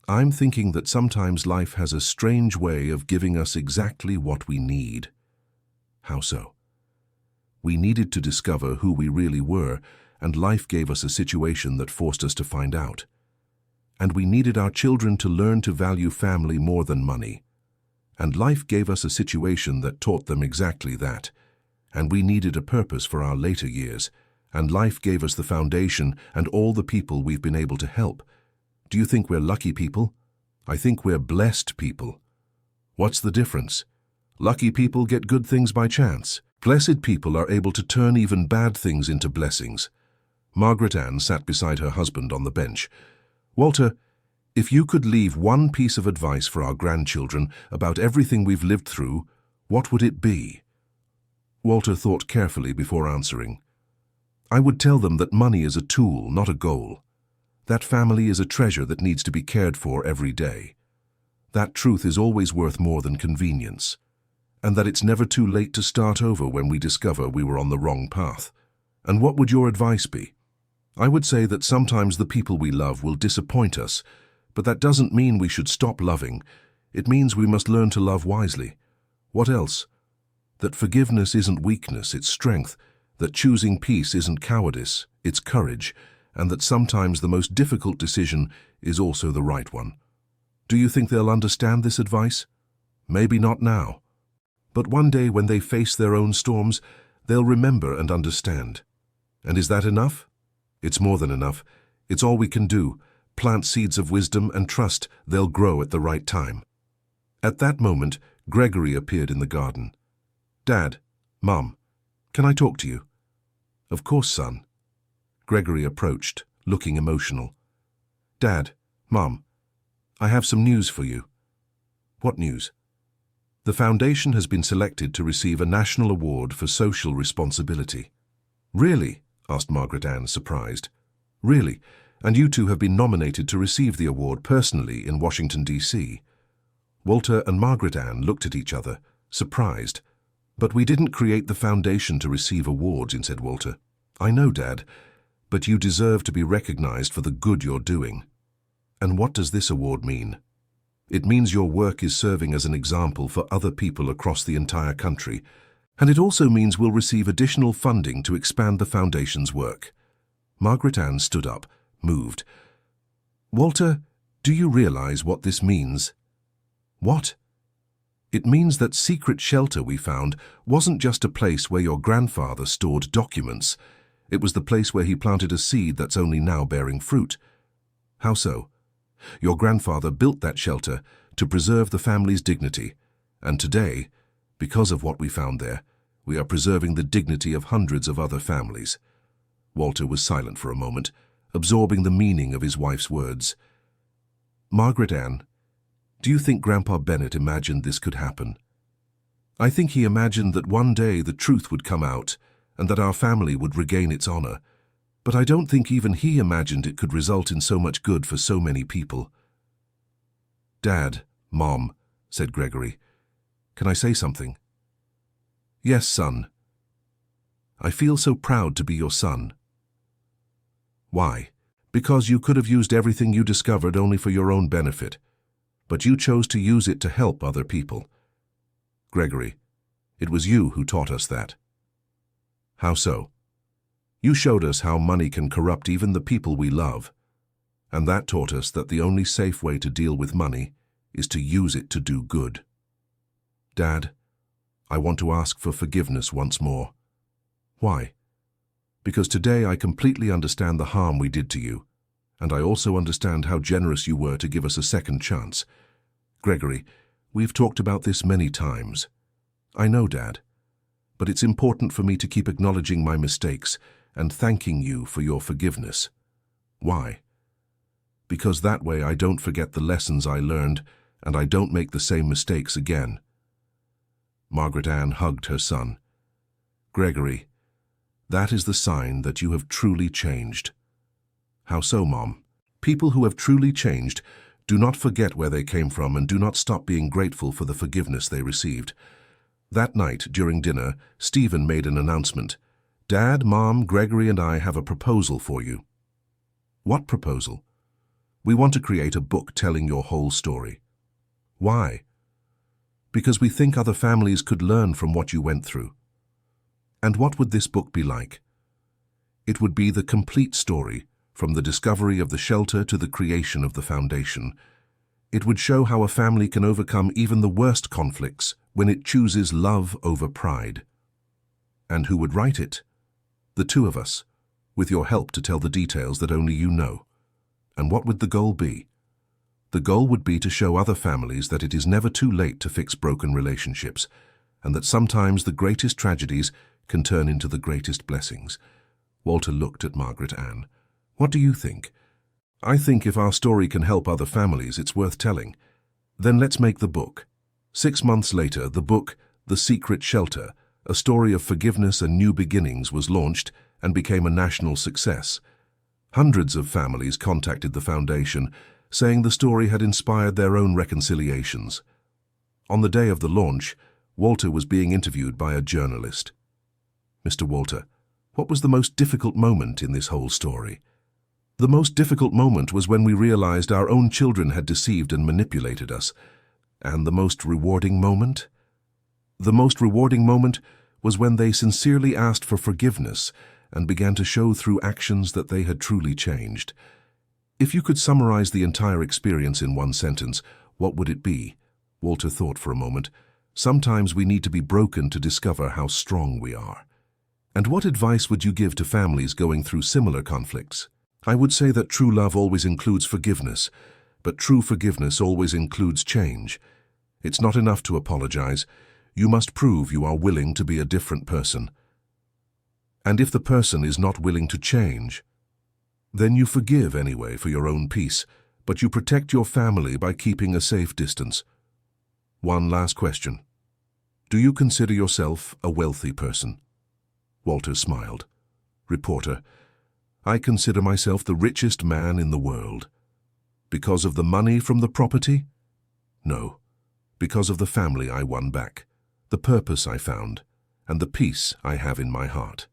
"I'm thinking that sometimes life has a strange way of giving us exactly what we need." "How so?" "We needed to discover who we really were, and life gave us a situation that forced us to find out. And we needed our children to learn to value family more than money. And life gave us a situation that taught them exactly that. And we needed a purpose for our later years, and life gave us the foundation and all the people we've been able to help. Do you think we're lucky people? I think we're blessed people." "What's the difference?" "Lucky people get good things by chance. Blessed people are able to turn even bad things into blessings." Margaret Ann sat beside her husband on the bench. "Walter, if you could leave one piece of advice for our grandchildren about everything we've lived through, what would it be?" Walter thought carefully before answering. "I would tell them that money is a tool, not a goal. That family is a treasure that needs to be cared for every day. That truth is always worth more than convenience. And that it's never too late to start over when we discover we were on the wrong path." "And what would your advice be?" "I would say that sometimes the people we love will disappoint us, but that doesn't mean we should stop loving. It means we must learn to love wisely." "What else?" "That forgiveness isn't weakness, it's strength. That choosing peace isn't cowardice, it's courage. and that sometimes the most difficult decision is also the right one. Do you think they'll understand this advice? Maybe not now. But one day when they face their own storms, they'll remember and understand. And is that enough? It's more than enough. It's all we can do. Plant seeds of wisdom and trust they'll grow at the right time. At that moment, Gregory appeared in the garden. "Dad, Mom, can I talk to you?" "Of course, son." Gregory approached, looking emotional. "Dad, Mom, I have some news for you." "What news?" "The foundation has been selected to receive a national award for social responsibility." "Really?" asked Margaret Ann, surprised. "Really, and you two have been nominated to receive the award personally in Washington, D.C. Walter and Margaret Ann looked at each other, surprised. "But we didn't create the foundation to receive awards," said Walter. "I know, Dad, but you deserve to be recognized for the good you're doing." "And what does this award mean?" "It means your work is serving as an example for other people across the entire country, and it also means we'll receive additional funding to expand the foundation's work." Margaret Ann stood up, moved. "Walter, do you realize what this means?" "What?" "It means that secret shelter we found wasn't just a place where your grandfather stored documents. It was the place where he planted a seed that's only now bearing fruit." "How so?" "Your grandfather built that shelter to preserve the family's dignity, and today, because of what we found there, we are preserving the dignity of hundreds of other families." Walter was silent for a moment, absorbing the meaning of his wife's words. "Margaret Ann, do you think Grandpa Bennett imagined this could happen?" "I think he imagined that one day the truth would come out and that our family would regain its honor. But I don't think even he imagined it could result in so much good for so many people." "Dad, Mom," said Gregory, "can I say something?" "Yes, son." "I feel so proud to be your son." "Why?" "Because you could have used everything you discovered only for your own benefit. But you chose to use it to help other people." "Gregory, it was you who taught us that." "How so?" "You showed us how money can corrupt even the people we love. And that taught us that the only safe way to deal with money is to use it to do good." "Dad, I want to ask for forgiveness once more." "Why?" "Because today I completely understand the harm we did to you. And I also understand how generous you were to give us a second chance. Gregory, we've talked about this many times." "I know, Dad. But it's important for me to keep acknowledging my mistakes and thanking you for your forgiveness." "Why?" "Because that way I don't forget the lessons I learned and I don't make the same mistakes again." Margaret Ann hugged her son. "Gregory, that is the sign that you have truly changed." "How so, Mom?" "People who have truly changed do not forget where they came from and do not stop being grateful for the forgiveness they received." That night, during dinner, Stephen made an announcement. "Dad, Mom, Gregory and I have a proposal for you." "What proposal?" "We want to create a book telling your whole story." "Why?" "Because we think other families could learn from what you went through." "And what would this book be like?" "It would be the complete story, from the discovery of the shelter to the creation of the foundation. It would show how a family can overcome even the worst conflicts when it chooses love over pride." "And who would write it?" "The two of us, with your help to tell the details that only you know." "And what would the goal be?" "The goal would be to show other families that it is never too late to fix broken relationships, and that sometimes the greatest tragedies can turn into the greatest blessings." Walter looked at Margaret Ann. "What do you think?" "I think if our story can help other families, it's worth telling." "Then let's make the book." 6 months later, the book, The Secret Shelter, a story of forgiveness and new beginnings, was launched and became a national success. Hundreds of families contacted the foundation, saying the story had inspired their own reconciliations. On the day of the launch, Walter was being interviewed by a journalist. "Mr. Walter, what was the most difficult moment in this whole story?" "The most difficult moment was when we realized our own children had deceived and manipulated us." "And the most rewarding moment?" "The most rewarding moment was when they sincerely asked for forgiveness and began to show through actions that they had truly changed. If you could summarize the entire experience in one sentence, what would it be? Walter thought for a moment. Sometimes we need to be broken to discover how strong we are. And what advice would you give to families going through similar conflicts? I would say that true love always includes forgiveness, but true forgiveness always includes change. It's not enough to apologize. You must prove you are willing to be a different person. And if the person is not willing to change, then you forgive anyway for your own peace, but you protect your family by keeping a safe distance. One last question. Do you consider yourself a wealthy person? Walter smiled. Reporter, I consider myself the richest man in the world. Because of the money from the property? No, because of the family I won back, the purpose I found, and the peace I have in my heart.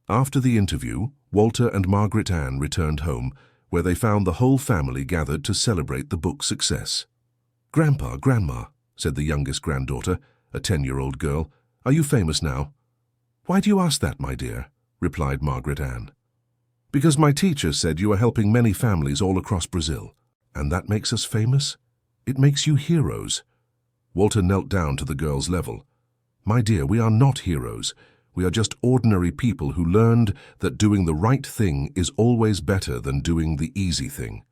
After the interview, Walter and Margaret Ann returned home, where they found the whole family gathered to celebrate the book's success. Grandpa, Grandma, said the youngest granddaughter, a 10-year-old girl, are you famous now? Why do you ask that, my dear? Replied Margaret Ann. Because my teacher said you are helping many families all across Brazil. And that makes us famous? It makes you heroes. Walter knelt down to the girl's level. My dear, we are not heroes. We are just ordinary people who learned that doing the right thing is always better than doing the easy thing.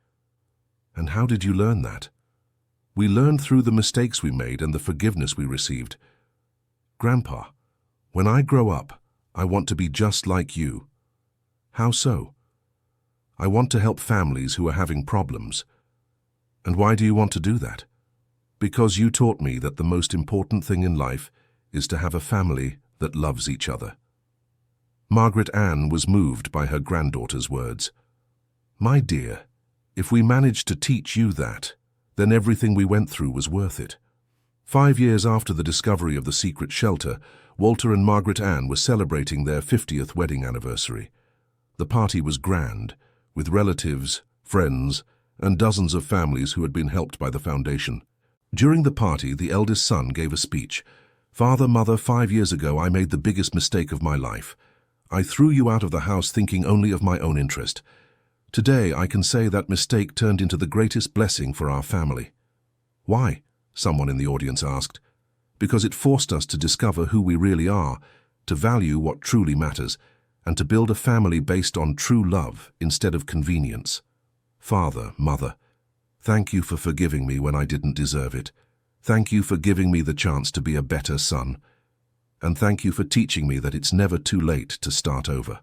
And how did you learn that? We learned through the mistakes we made and the forgiveness we received. Grandpa, when I grow up, I want to be just like you. How so? I want to help families who are having problems. And why do you want to do that? Because you taught me that the most important thing in life is to have a family that loves each other. Margaret Ann was moved by her granddaughter's words. My dear, if we managed to teach you that, then everything we went through was worth it. 5 years after the discovery of the secret shelter, Walter and Margaret Ann were celebrating their 50th wedding anniversary. The party was grand, with relatives, friends, and dozens of families who had been helped by the foundation. During the party, the eldest son gave a speech. Father, Mother, 5 years ago I made the biggest mistake of my life. I threw you out of the house thinking only of my own interest. Today I can say that mistake turned into the greatest blessing for our family. Why? Someone in the audience asked. Because it forced us to discover who we really are, to value what truly matters, and to build a family based on true love instead of convenience. Father, Mother, thank you for forgiving me when I didn't deserve it. Thank you for giving me the chance to be a better son. And thank you for teaching me that it's never too late to start over.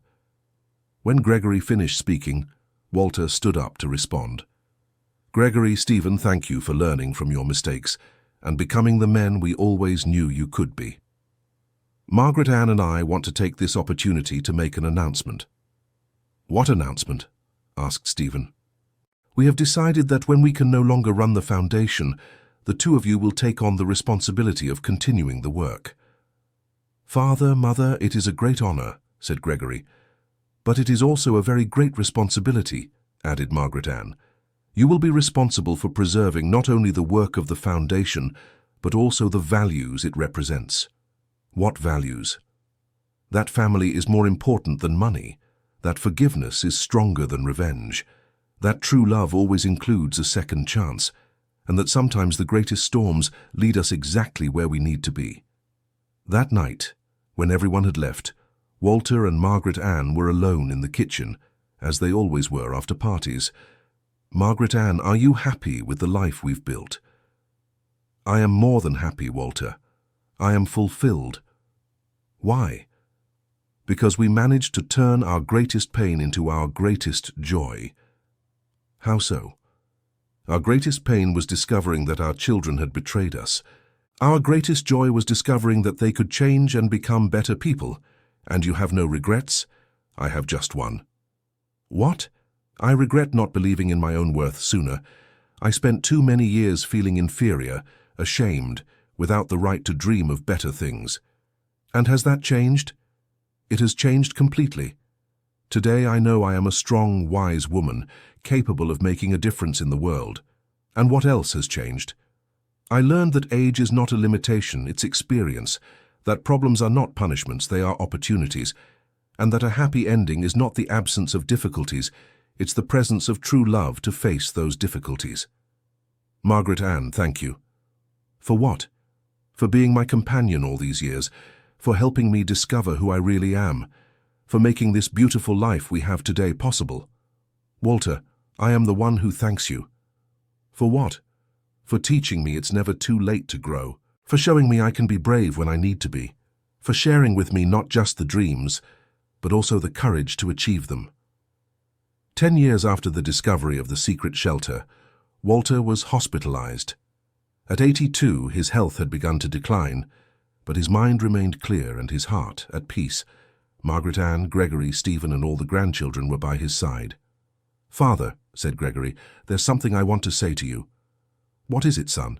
When Gregory finished speaking, Walter stood up to respond. Gregory, Stephen, thank you for learning from your mistakes and becoming the men we always knew you could be. Margaret Ann and I want to take this opportunity to make an announcement. What announcement? Asked Stephen. We have decided that when we can no longer run the foundation, the two of you will take on the responsibility of continuing the work. Father, Mother, it is a great honor, said Gregory. But it is also a very great responsibility, added Margaret Ann. You will be responsible for preserving not only the work of the foundation, but also the values it represents. What values? That family is more important than money, that forgiveness is stronger than revenge, that true love always includes a second chance, and that sometimes the greatest storms lead us exactly where we need to be. That night, when everyone had left, Walter and Margaret Ann were alone in the kitchen, as they always were after parties. Margaret Ann, are you happy with the life we've built? I am more than happy, Walter. I am fulfilled. Why? Because we managed to turn our greatest pain into our greatest joy. How so? Our greatest pain was discovering that our children had betrayed us. Our greatest joy was discovering that they could change and become better people. And you have no regrets? I have just one. What? I regret not believing in my own worth sooner. I spent too many years feeling inferior, ashamed, without the right to dream of better things. And has that changed? It has changed completely. Today I know I am a strong, wise woman, capable of making a difference in the world. And what else has changed? I learned that age is not a limitation, it's experience, that problems are not punishments, they are opportunities, and that a happy ending is not the absence of difficulties, it's the presence of true love to face those difficulties. Margaret Ann, thank you. For what? For being my companion all these years, for helping me discover who I really am, for making this beautiful life we have today possible. Walter, I am the one who thanks you. For what? For teaching me it's never too late to grow, for showing me I can be brave when I need to be, for sharing with me not just the dreams, but also the courage to achieve them. 10 years after the discovery of the secret shelter, Walter was hospitalized. At 82, his health had begun to decline, but his mind remained clear and his heart at peace. Margaret Ann, Gregory, Stephen, and all the grandchildren were by his side. "Father," said Gregory, "there's something I want to say to you." "What is it, son?"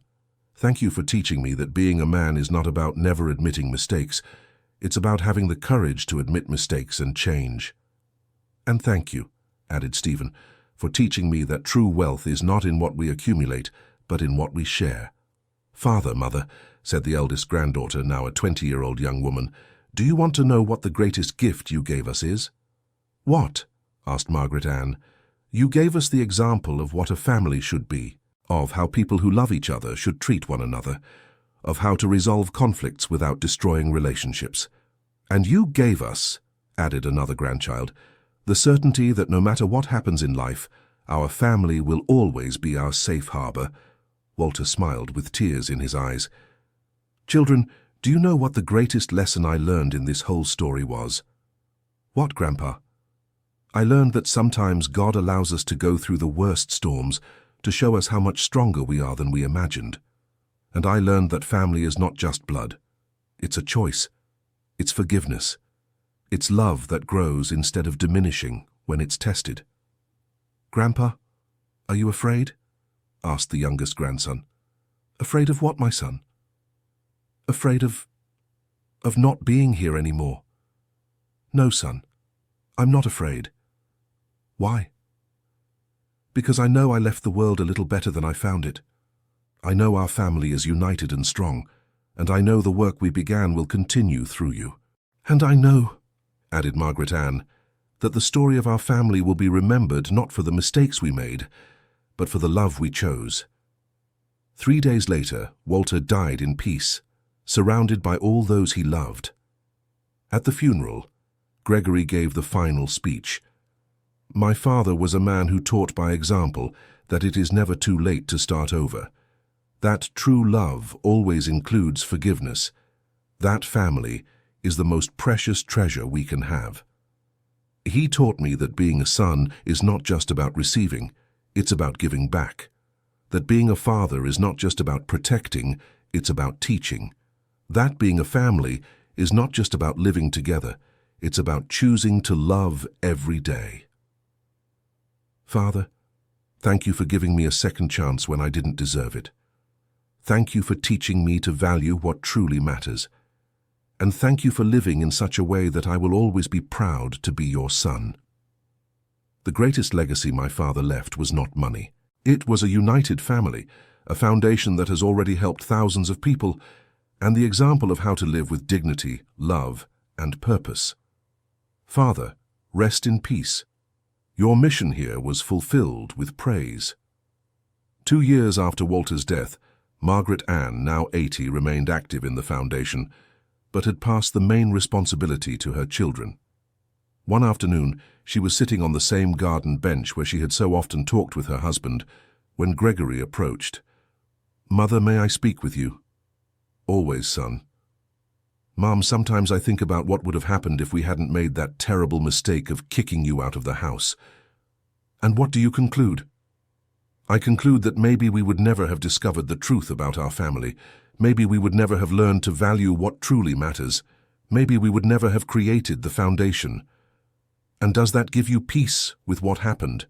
"Thank you for teaching me that being a man is not about never admitting mistakes. It's about having the courage to admit mistakes and change." "And thank you," added Stephen, "for teaching me that true wealth is not in what we accumulate, but in what we share." "Father, mother," said the eldest granddaughter, now a 20-year-old young woman, "do you want to know what the greatest gift you gave us is?" "What?" asked Margaret Ann. "You gave us the example of what a family should be, of how people who love each other should treat one another, of how to resolve conflicts without destroying relationships. And you gave us," added another grandchild, "the certainty that no matter what happens in life, our family will always be our safe harbor." Walter smiled with tears in his eyes. "Children, do you know what the greatest lesson I learned in this whole story was?" "What, Grandpa?" "I learned that sometimes God allows us to go through the worst storms to show us how much stronger we are than we imagined. And I learned that family is not just blood. It's a choice. It's forgiveness. It's love that grows instead of diminishing when it's tested." "Grandpa, are you afraid?" asked the youngest grandson. "Afraid of what, my son?" "Afraid of not being here anymore." "No, son, I'm not afraid." "Why?" "Because I know I left the world a little better than I found it. I know our family is united and strong, and I know the work we began will continue through you. And I know," added Margaret Ann, "that the story of our family will be remembered not for the mistakes we made, but for the love we chose." 3 days later, Walter died in peace, surrounded by all those he loved. At the funeral, Gregory gave the final speech. "My father was a man who taught by example that it is never too late to start over. That true love always includes forgiveness. That family is the most precious treasure we can have. He taught me that being a son is not just about receiving, it's about giving back. That being a father is not just about protecting, it's about teaching. That being a family is not just about living together, it's about choosing to love every day." "Father, thank you for giving me a second chance when I didn't deserve it. Thank you for teaching me to value what truly matters. And thank you for living in such a way that I will always be proud to be your son." The greatest legacy my father left was not money. It was a united family, a foundation that has already helped thousands of people, and the example of how to live with dignity, love, and purpose. Father, rest in peace. Your mission here was fulfilled with praise. 2 years after Walter's death, Margaret Ann, now 80, remained active in the foundation, but had passed the main responsibility to her children. One afternoon, she was sitting on the same garden bench where she had so often talked with her husband, when Gregory approached. "Mother, may I speak with you?" "Always, son." "Mom, sometimes I think about what would have happened if we hadn't made that terrible mistake of kicking you out of the house." "And what do you conclude?" "I conclude that maybe we would never have discovered the truth about our family. Maybe we would never have learned to value what truly matters. Maybe we would never have created the foundation." "And does that give you peace with what happened?"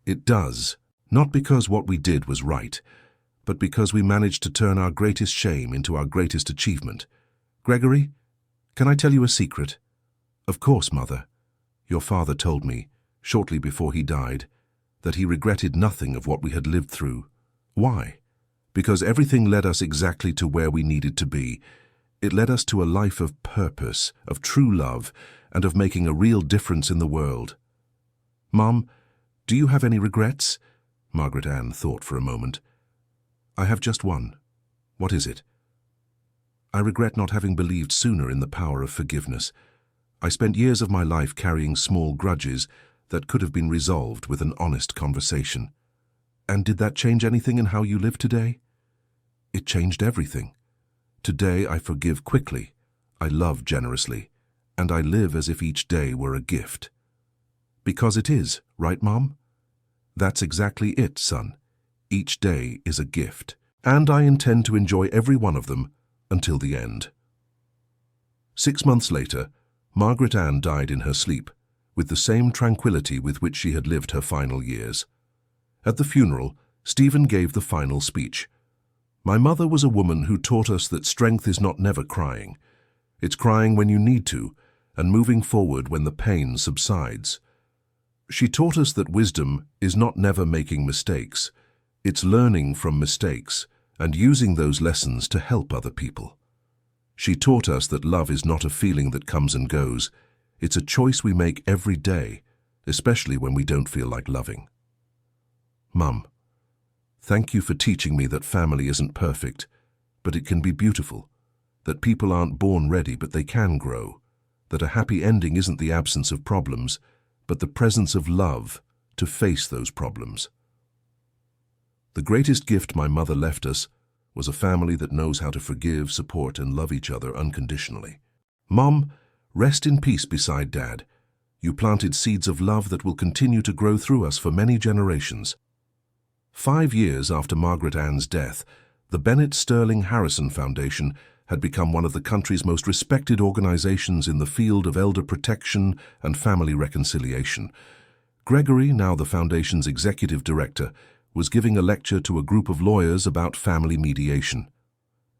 "It does, not because what we did was right, but because we managed to turn our greatest shame into our greatest achievement. Gregory, can I tell you a secret?" "Of course, Mother." "Your father told me, shortly before he died, that he regretted nothing of what we had lived through. Why? Because everything led us exactly to where we needed to be. It led us to a life of purpose, of true love, and of making a real difference in the world. Mom, do you have any regrets? Margaret Ann thought for a moment. I have just one. What is it? I regret not having believed sooner in the power of forgiveness. I spent years of my life carrying small grudges that could have been resolved with an honest conversation. And did that change anything in how you live today? It changed everything. Today I forgive quickly, I love generously, and I live as if each day were a gift. Because it is, right, Mom? That's exactly it, son. Each day is a gift, and I intend to enjoy every one of them until the end. 6 months later, Margaret Ann died in her sleep, with the same tranquility with which she had lived her final years. At the funeral, Stephen gave the final speech. My mother was a woman who taught us that strength is not never crying. It's crying when you need to, and moving forward when the pain subsides. She taught us that wisdom is not never making mistakes. It's learning from mistakes and using those lessons to help other people. She taught us that love is not a feeling that comes and goes. It's a choice we make every day, especially when we don't feel like loving. Mum, thank you for teaching me that family isn't perfect, but it can be beautiful, that people aren't born ready but they can grow, that a happy ending isn't the absence of problems, but the presence of love to face those problems. The greatest gift my mother left us was a family that knows how to forgive, support, and love each other unconditionally. Mom, rest in peace beside Dad. You planted seeds of love that will continue to grow through us for many generations. 5 years after Margaret Ann's death, the Bennett Sterling Harrison Foundation had become one of the country's most respected organizations in the field of elder protection and family reconciliation. Gregory, now the foundation's executive director, was giving a lecture to a group of lawyers about family mediation.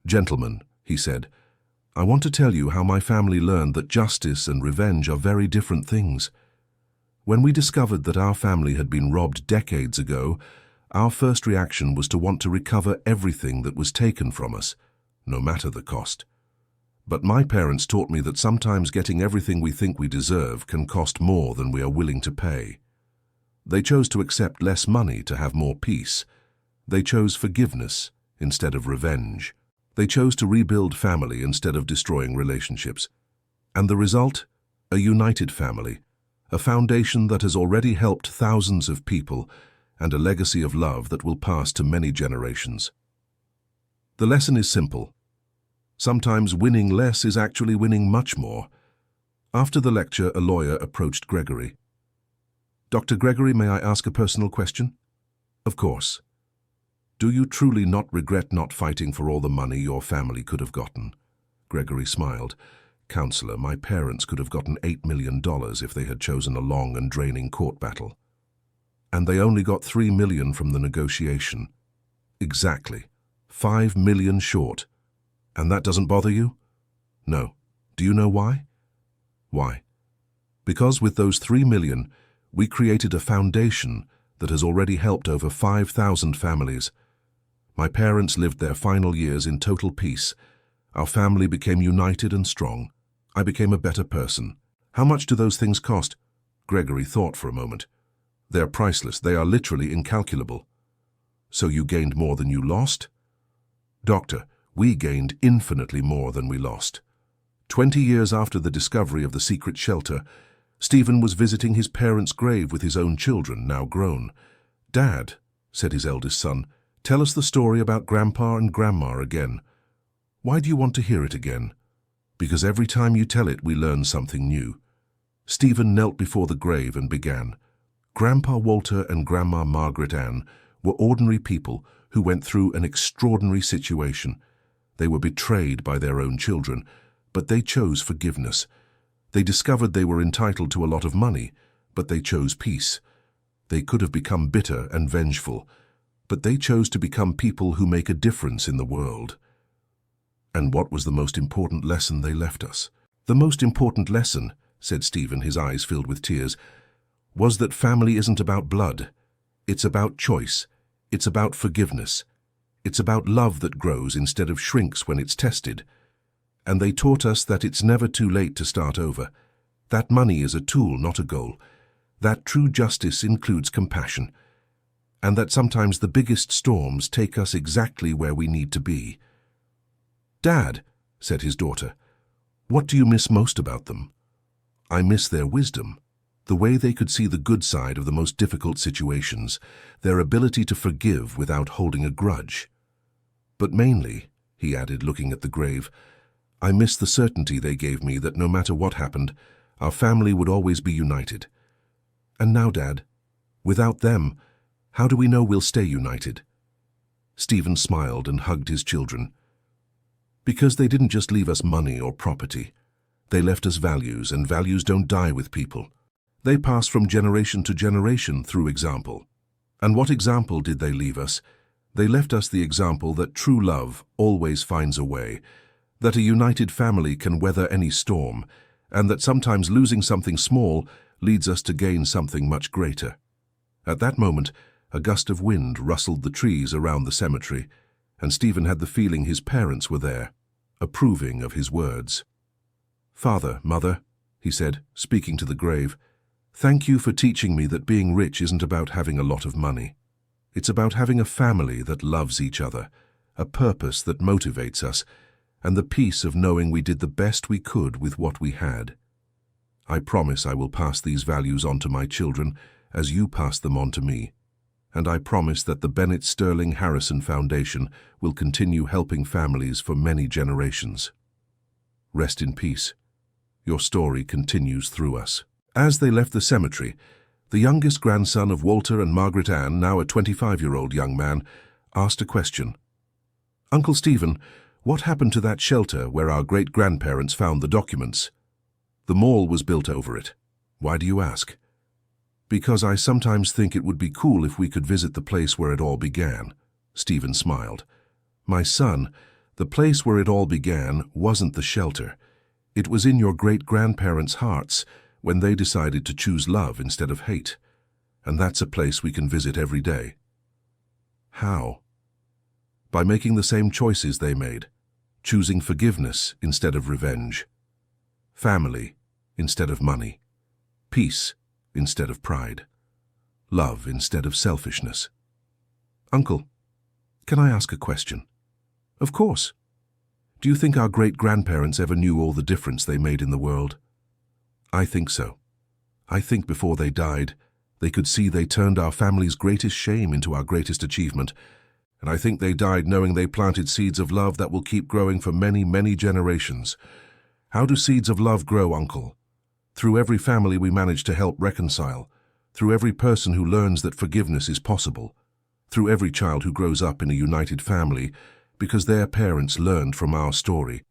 "Gentlemen," he said, "I want to tell you how my family learned that justice and revenge are very different things. When we discovered that our family had been robbed decades ago, our first reaction was to want to recover everything that was taken from us, no matter the cost. But my parents taught me that sometimes getting everything we think we deserve can cost more than we are willing to pay. They chose to accept less money to have more peace. They chose forgiveness instead of revenge. They chose to rebuild family instead of destroying relationships. And the result? A united family, a foundation that has already helped thousands of people, and a legacy of love that will pass to many generations." The lesson is simple. Sometimes winning less is actually winning much more. After the lecture, a lawyer approached Gregory. "Dr. Gregory, may I ask a personal question?" "Of course." "Do you truly not regret not fighting for all the money your family could have gotten?" Gregory smiled. "Counselor, my parents could have gotten $8 million if they had chosen a long and draining court battle. And they only got $3 million from the negotiation." "Exactly. $5 million short. And that doesn't bother you?" "No. Do you know why?" "Why?" "Because with those $3 million, we created a foundation that has already helped over 5,000 families. My parents lived their final years in total peace. Our family became united and strong. I became a better person. How much do those things cost?" Gregory thought for a moment. "They're priceless. They are literally incalculable." "So you gained more than you lost?" "Doctor, we gained infinitely more than we lost. 20 years after the discovery of the secret shelter, Stephen was visiting his parents' grave with his own children, now grown. 'Dad,' said his eldest son, 'tell us the story about Grandpa and Grandma again.' 'Why do you want to hear it again?' 'Because every time you tell it, we learn something new.' Stephen knelt before the grave and began. Grandpa Walter and Grandma Margaret Ann were ordinary people who went through an extraordinary situation. They were betrayed by their own children, but they chose forgiveness. They discovered they were entitled to a lot of money, but they chose peace. They could have become bitter and vengeful, but they chose to become people who make a difference in the world." "And what was the most important lesson they left us?" "The most important lesson," said Stephen, his eyes filled with tears, "was that family isn't about blood. It's about choice. It's about forgiveness. It's about love that grows instead of shrinks when it's tested. And they taught us that it's never too late to start over. That money is a tool, not a goal. That true justice includes compassion. And that sometimes the biggest storms take us exactly where we need to be. "Dad," said his daughter, "what do you miss most about them?" "I miss their wisdom, the way they could see the good side of the most difficult situations, their ability to forgive without holding a grudge. But mainly," he added, looking at the grave, "I miss the certainty they gave me that no matter what happened, our family would always be united. And now, Dad, without them, how do we know we'll stay united?" Stephen smiled and hugged his children. "Because they didn't just leave us money or property. They left us values, and values don't die with people. They pass from generation to generation through example. And what example did they leave us? They left us the example that true love always finds a way, that a united family can weather any storm, and that sometimes losing something small leads us to gain something much greater." At that moment, a gust of wind rustled the trees around the cemetery, and Stephen had the feeling his parents were there, approving of his words. "Father, Mother," he said, speaking to the grave, "thank you for teaching me that being rich isn't about having a lot of money. It's about having a family that loves each other, a purpose that motivates us, and the peace of knowing we did the best we could with what we had. I promise I will pass these values on to my children as you pass them on to me. And I promise that the Bennett Sterling Harrison Foundation will continue helping families for many generations. Rest in peace. Your story continues through us." As they left the cemetery, the youngest grandson of Walter and Margaret Ann, now a 25-year-old young man, asked a question. "Uncle Stephen, what happened to that shelter where our great-grandparents found the documents?" "The mall was built over it." "Why do you ask?" "Because I sometimes think it would be cool if we could visit the place where it all began." Stephen smiled. "My son, the place where it all began wasn't the shelter. It was in your great-grandparents' hearts when they decided to choose love instead of hate. And that's a place we can visit every day." "How?" "By making the same choices they made, choosing forgiveness instead of revenge, family instead of money, peace instead of pride, love instead of selfishness." "Uncle, can I ask a question?" "Of course." "Do you think our great-grandparents ever knew all the difference they made in the world?" "I think so. I think before they died, they could see they turned our family's greatest shame into our greatest achievement, and I think they died knowing they planted seeds of love that will keep growing for many, many generations. How do seeds of love grow, Uncle? Through every family we manage to help reconcile, through every person who learns that forgiveness is possible, through every child who grows up in a united family because their parents learned from our story.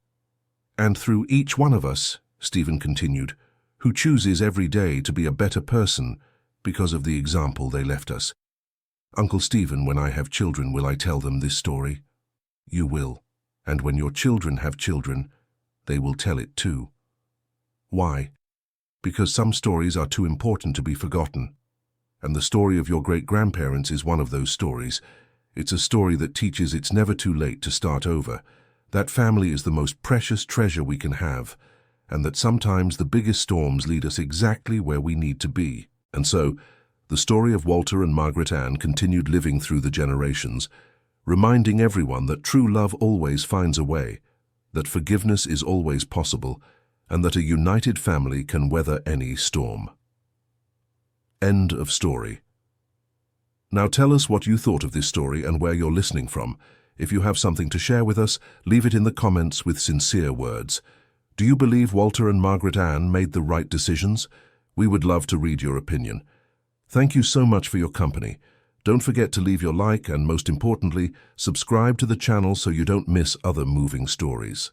And through each one of us," Stephen continued, "who chooses every day to be a better person because of the example they left us. Uncle Stephen, when I have children, will I tell them this story?" "You will. And when your children have children, they will tell it too." "Why?" "Because some stories are too important to be forgotten. And the story of your great-grandparents is one of those stories. It's a story that teaches it's never too late to start over, that family is the most precious treasure we can have, and that sometimes the biggest storms lead us exactly where we need to be." And so, the story of Walter and Margaret Ann continued living through the generations, reminding everyone that true love always finds a way, that forgiveness is always possible, and that a united family can weather any storm. End of story. Now tell us what you thought of this story and where you're listening from. If you have something to share with us, leave it in the comments with sincere words. Do you believe Walter and Margaret Ann made the right decisions? We would love to read your opinion. Thank you so much for your company. Don't forget to leave your like and, most importantly, subscribe to the channel so you don't miss other moving stories.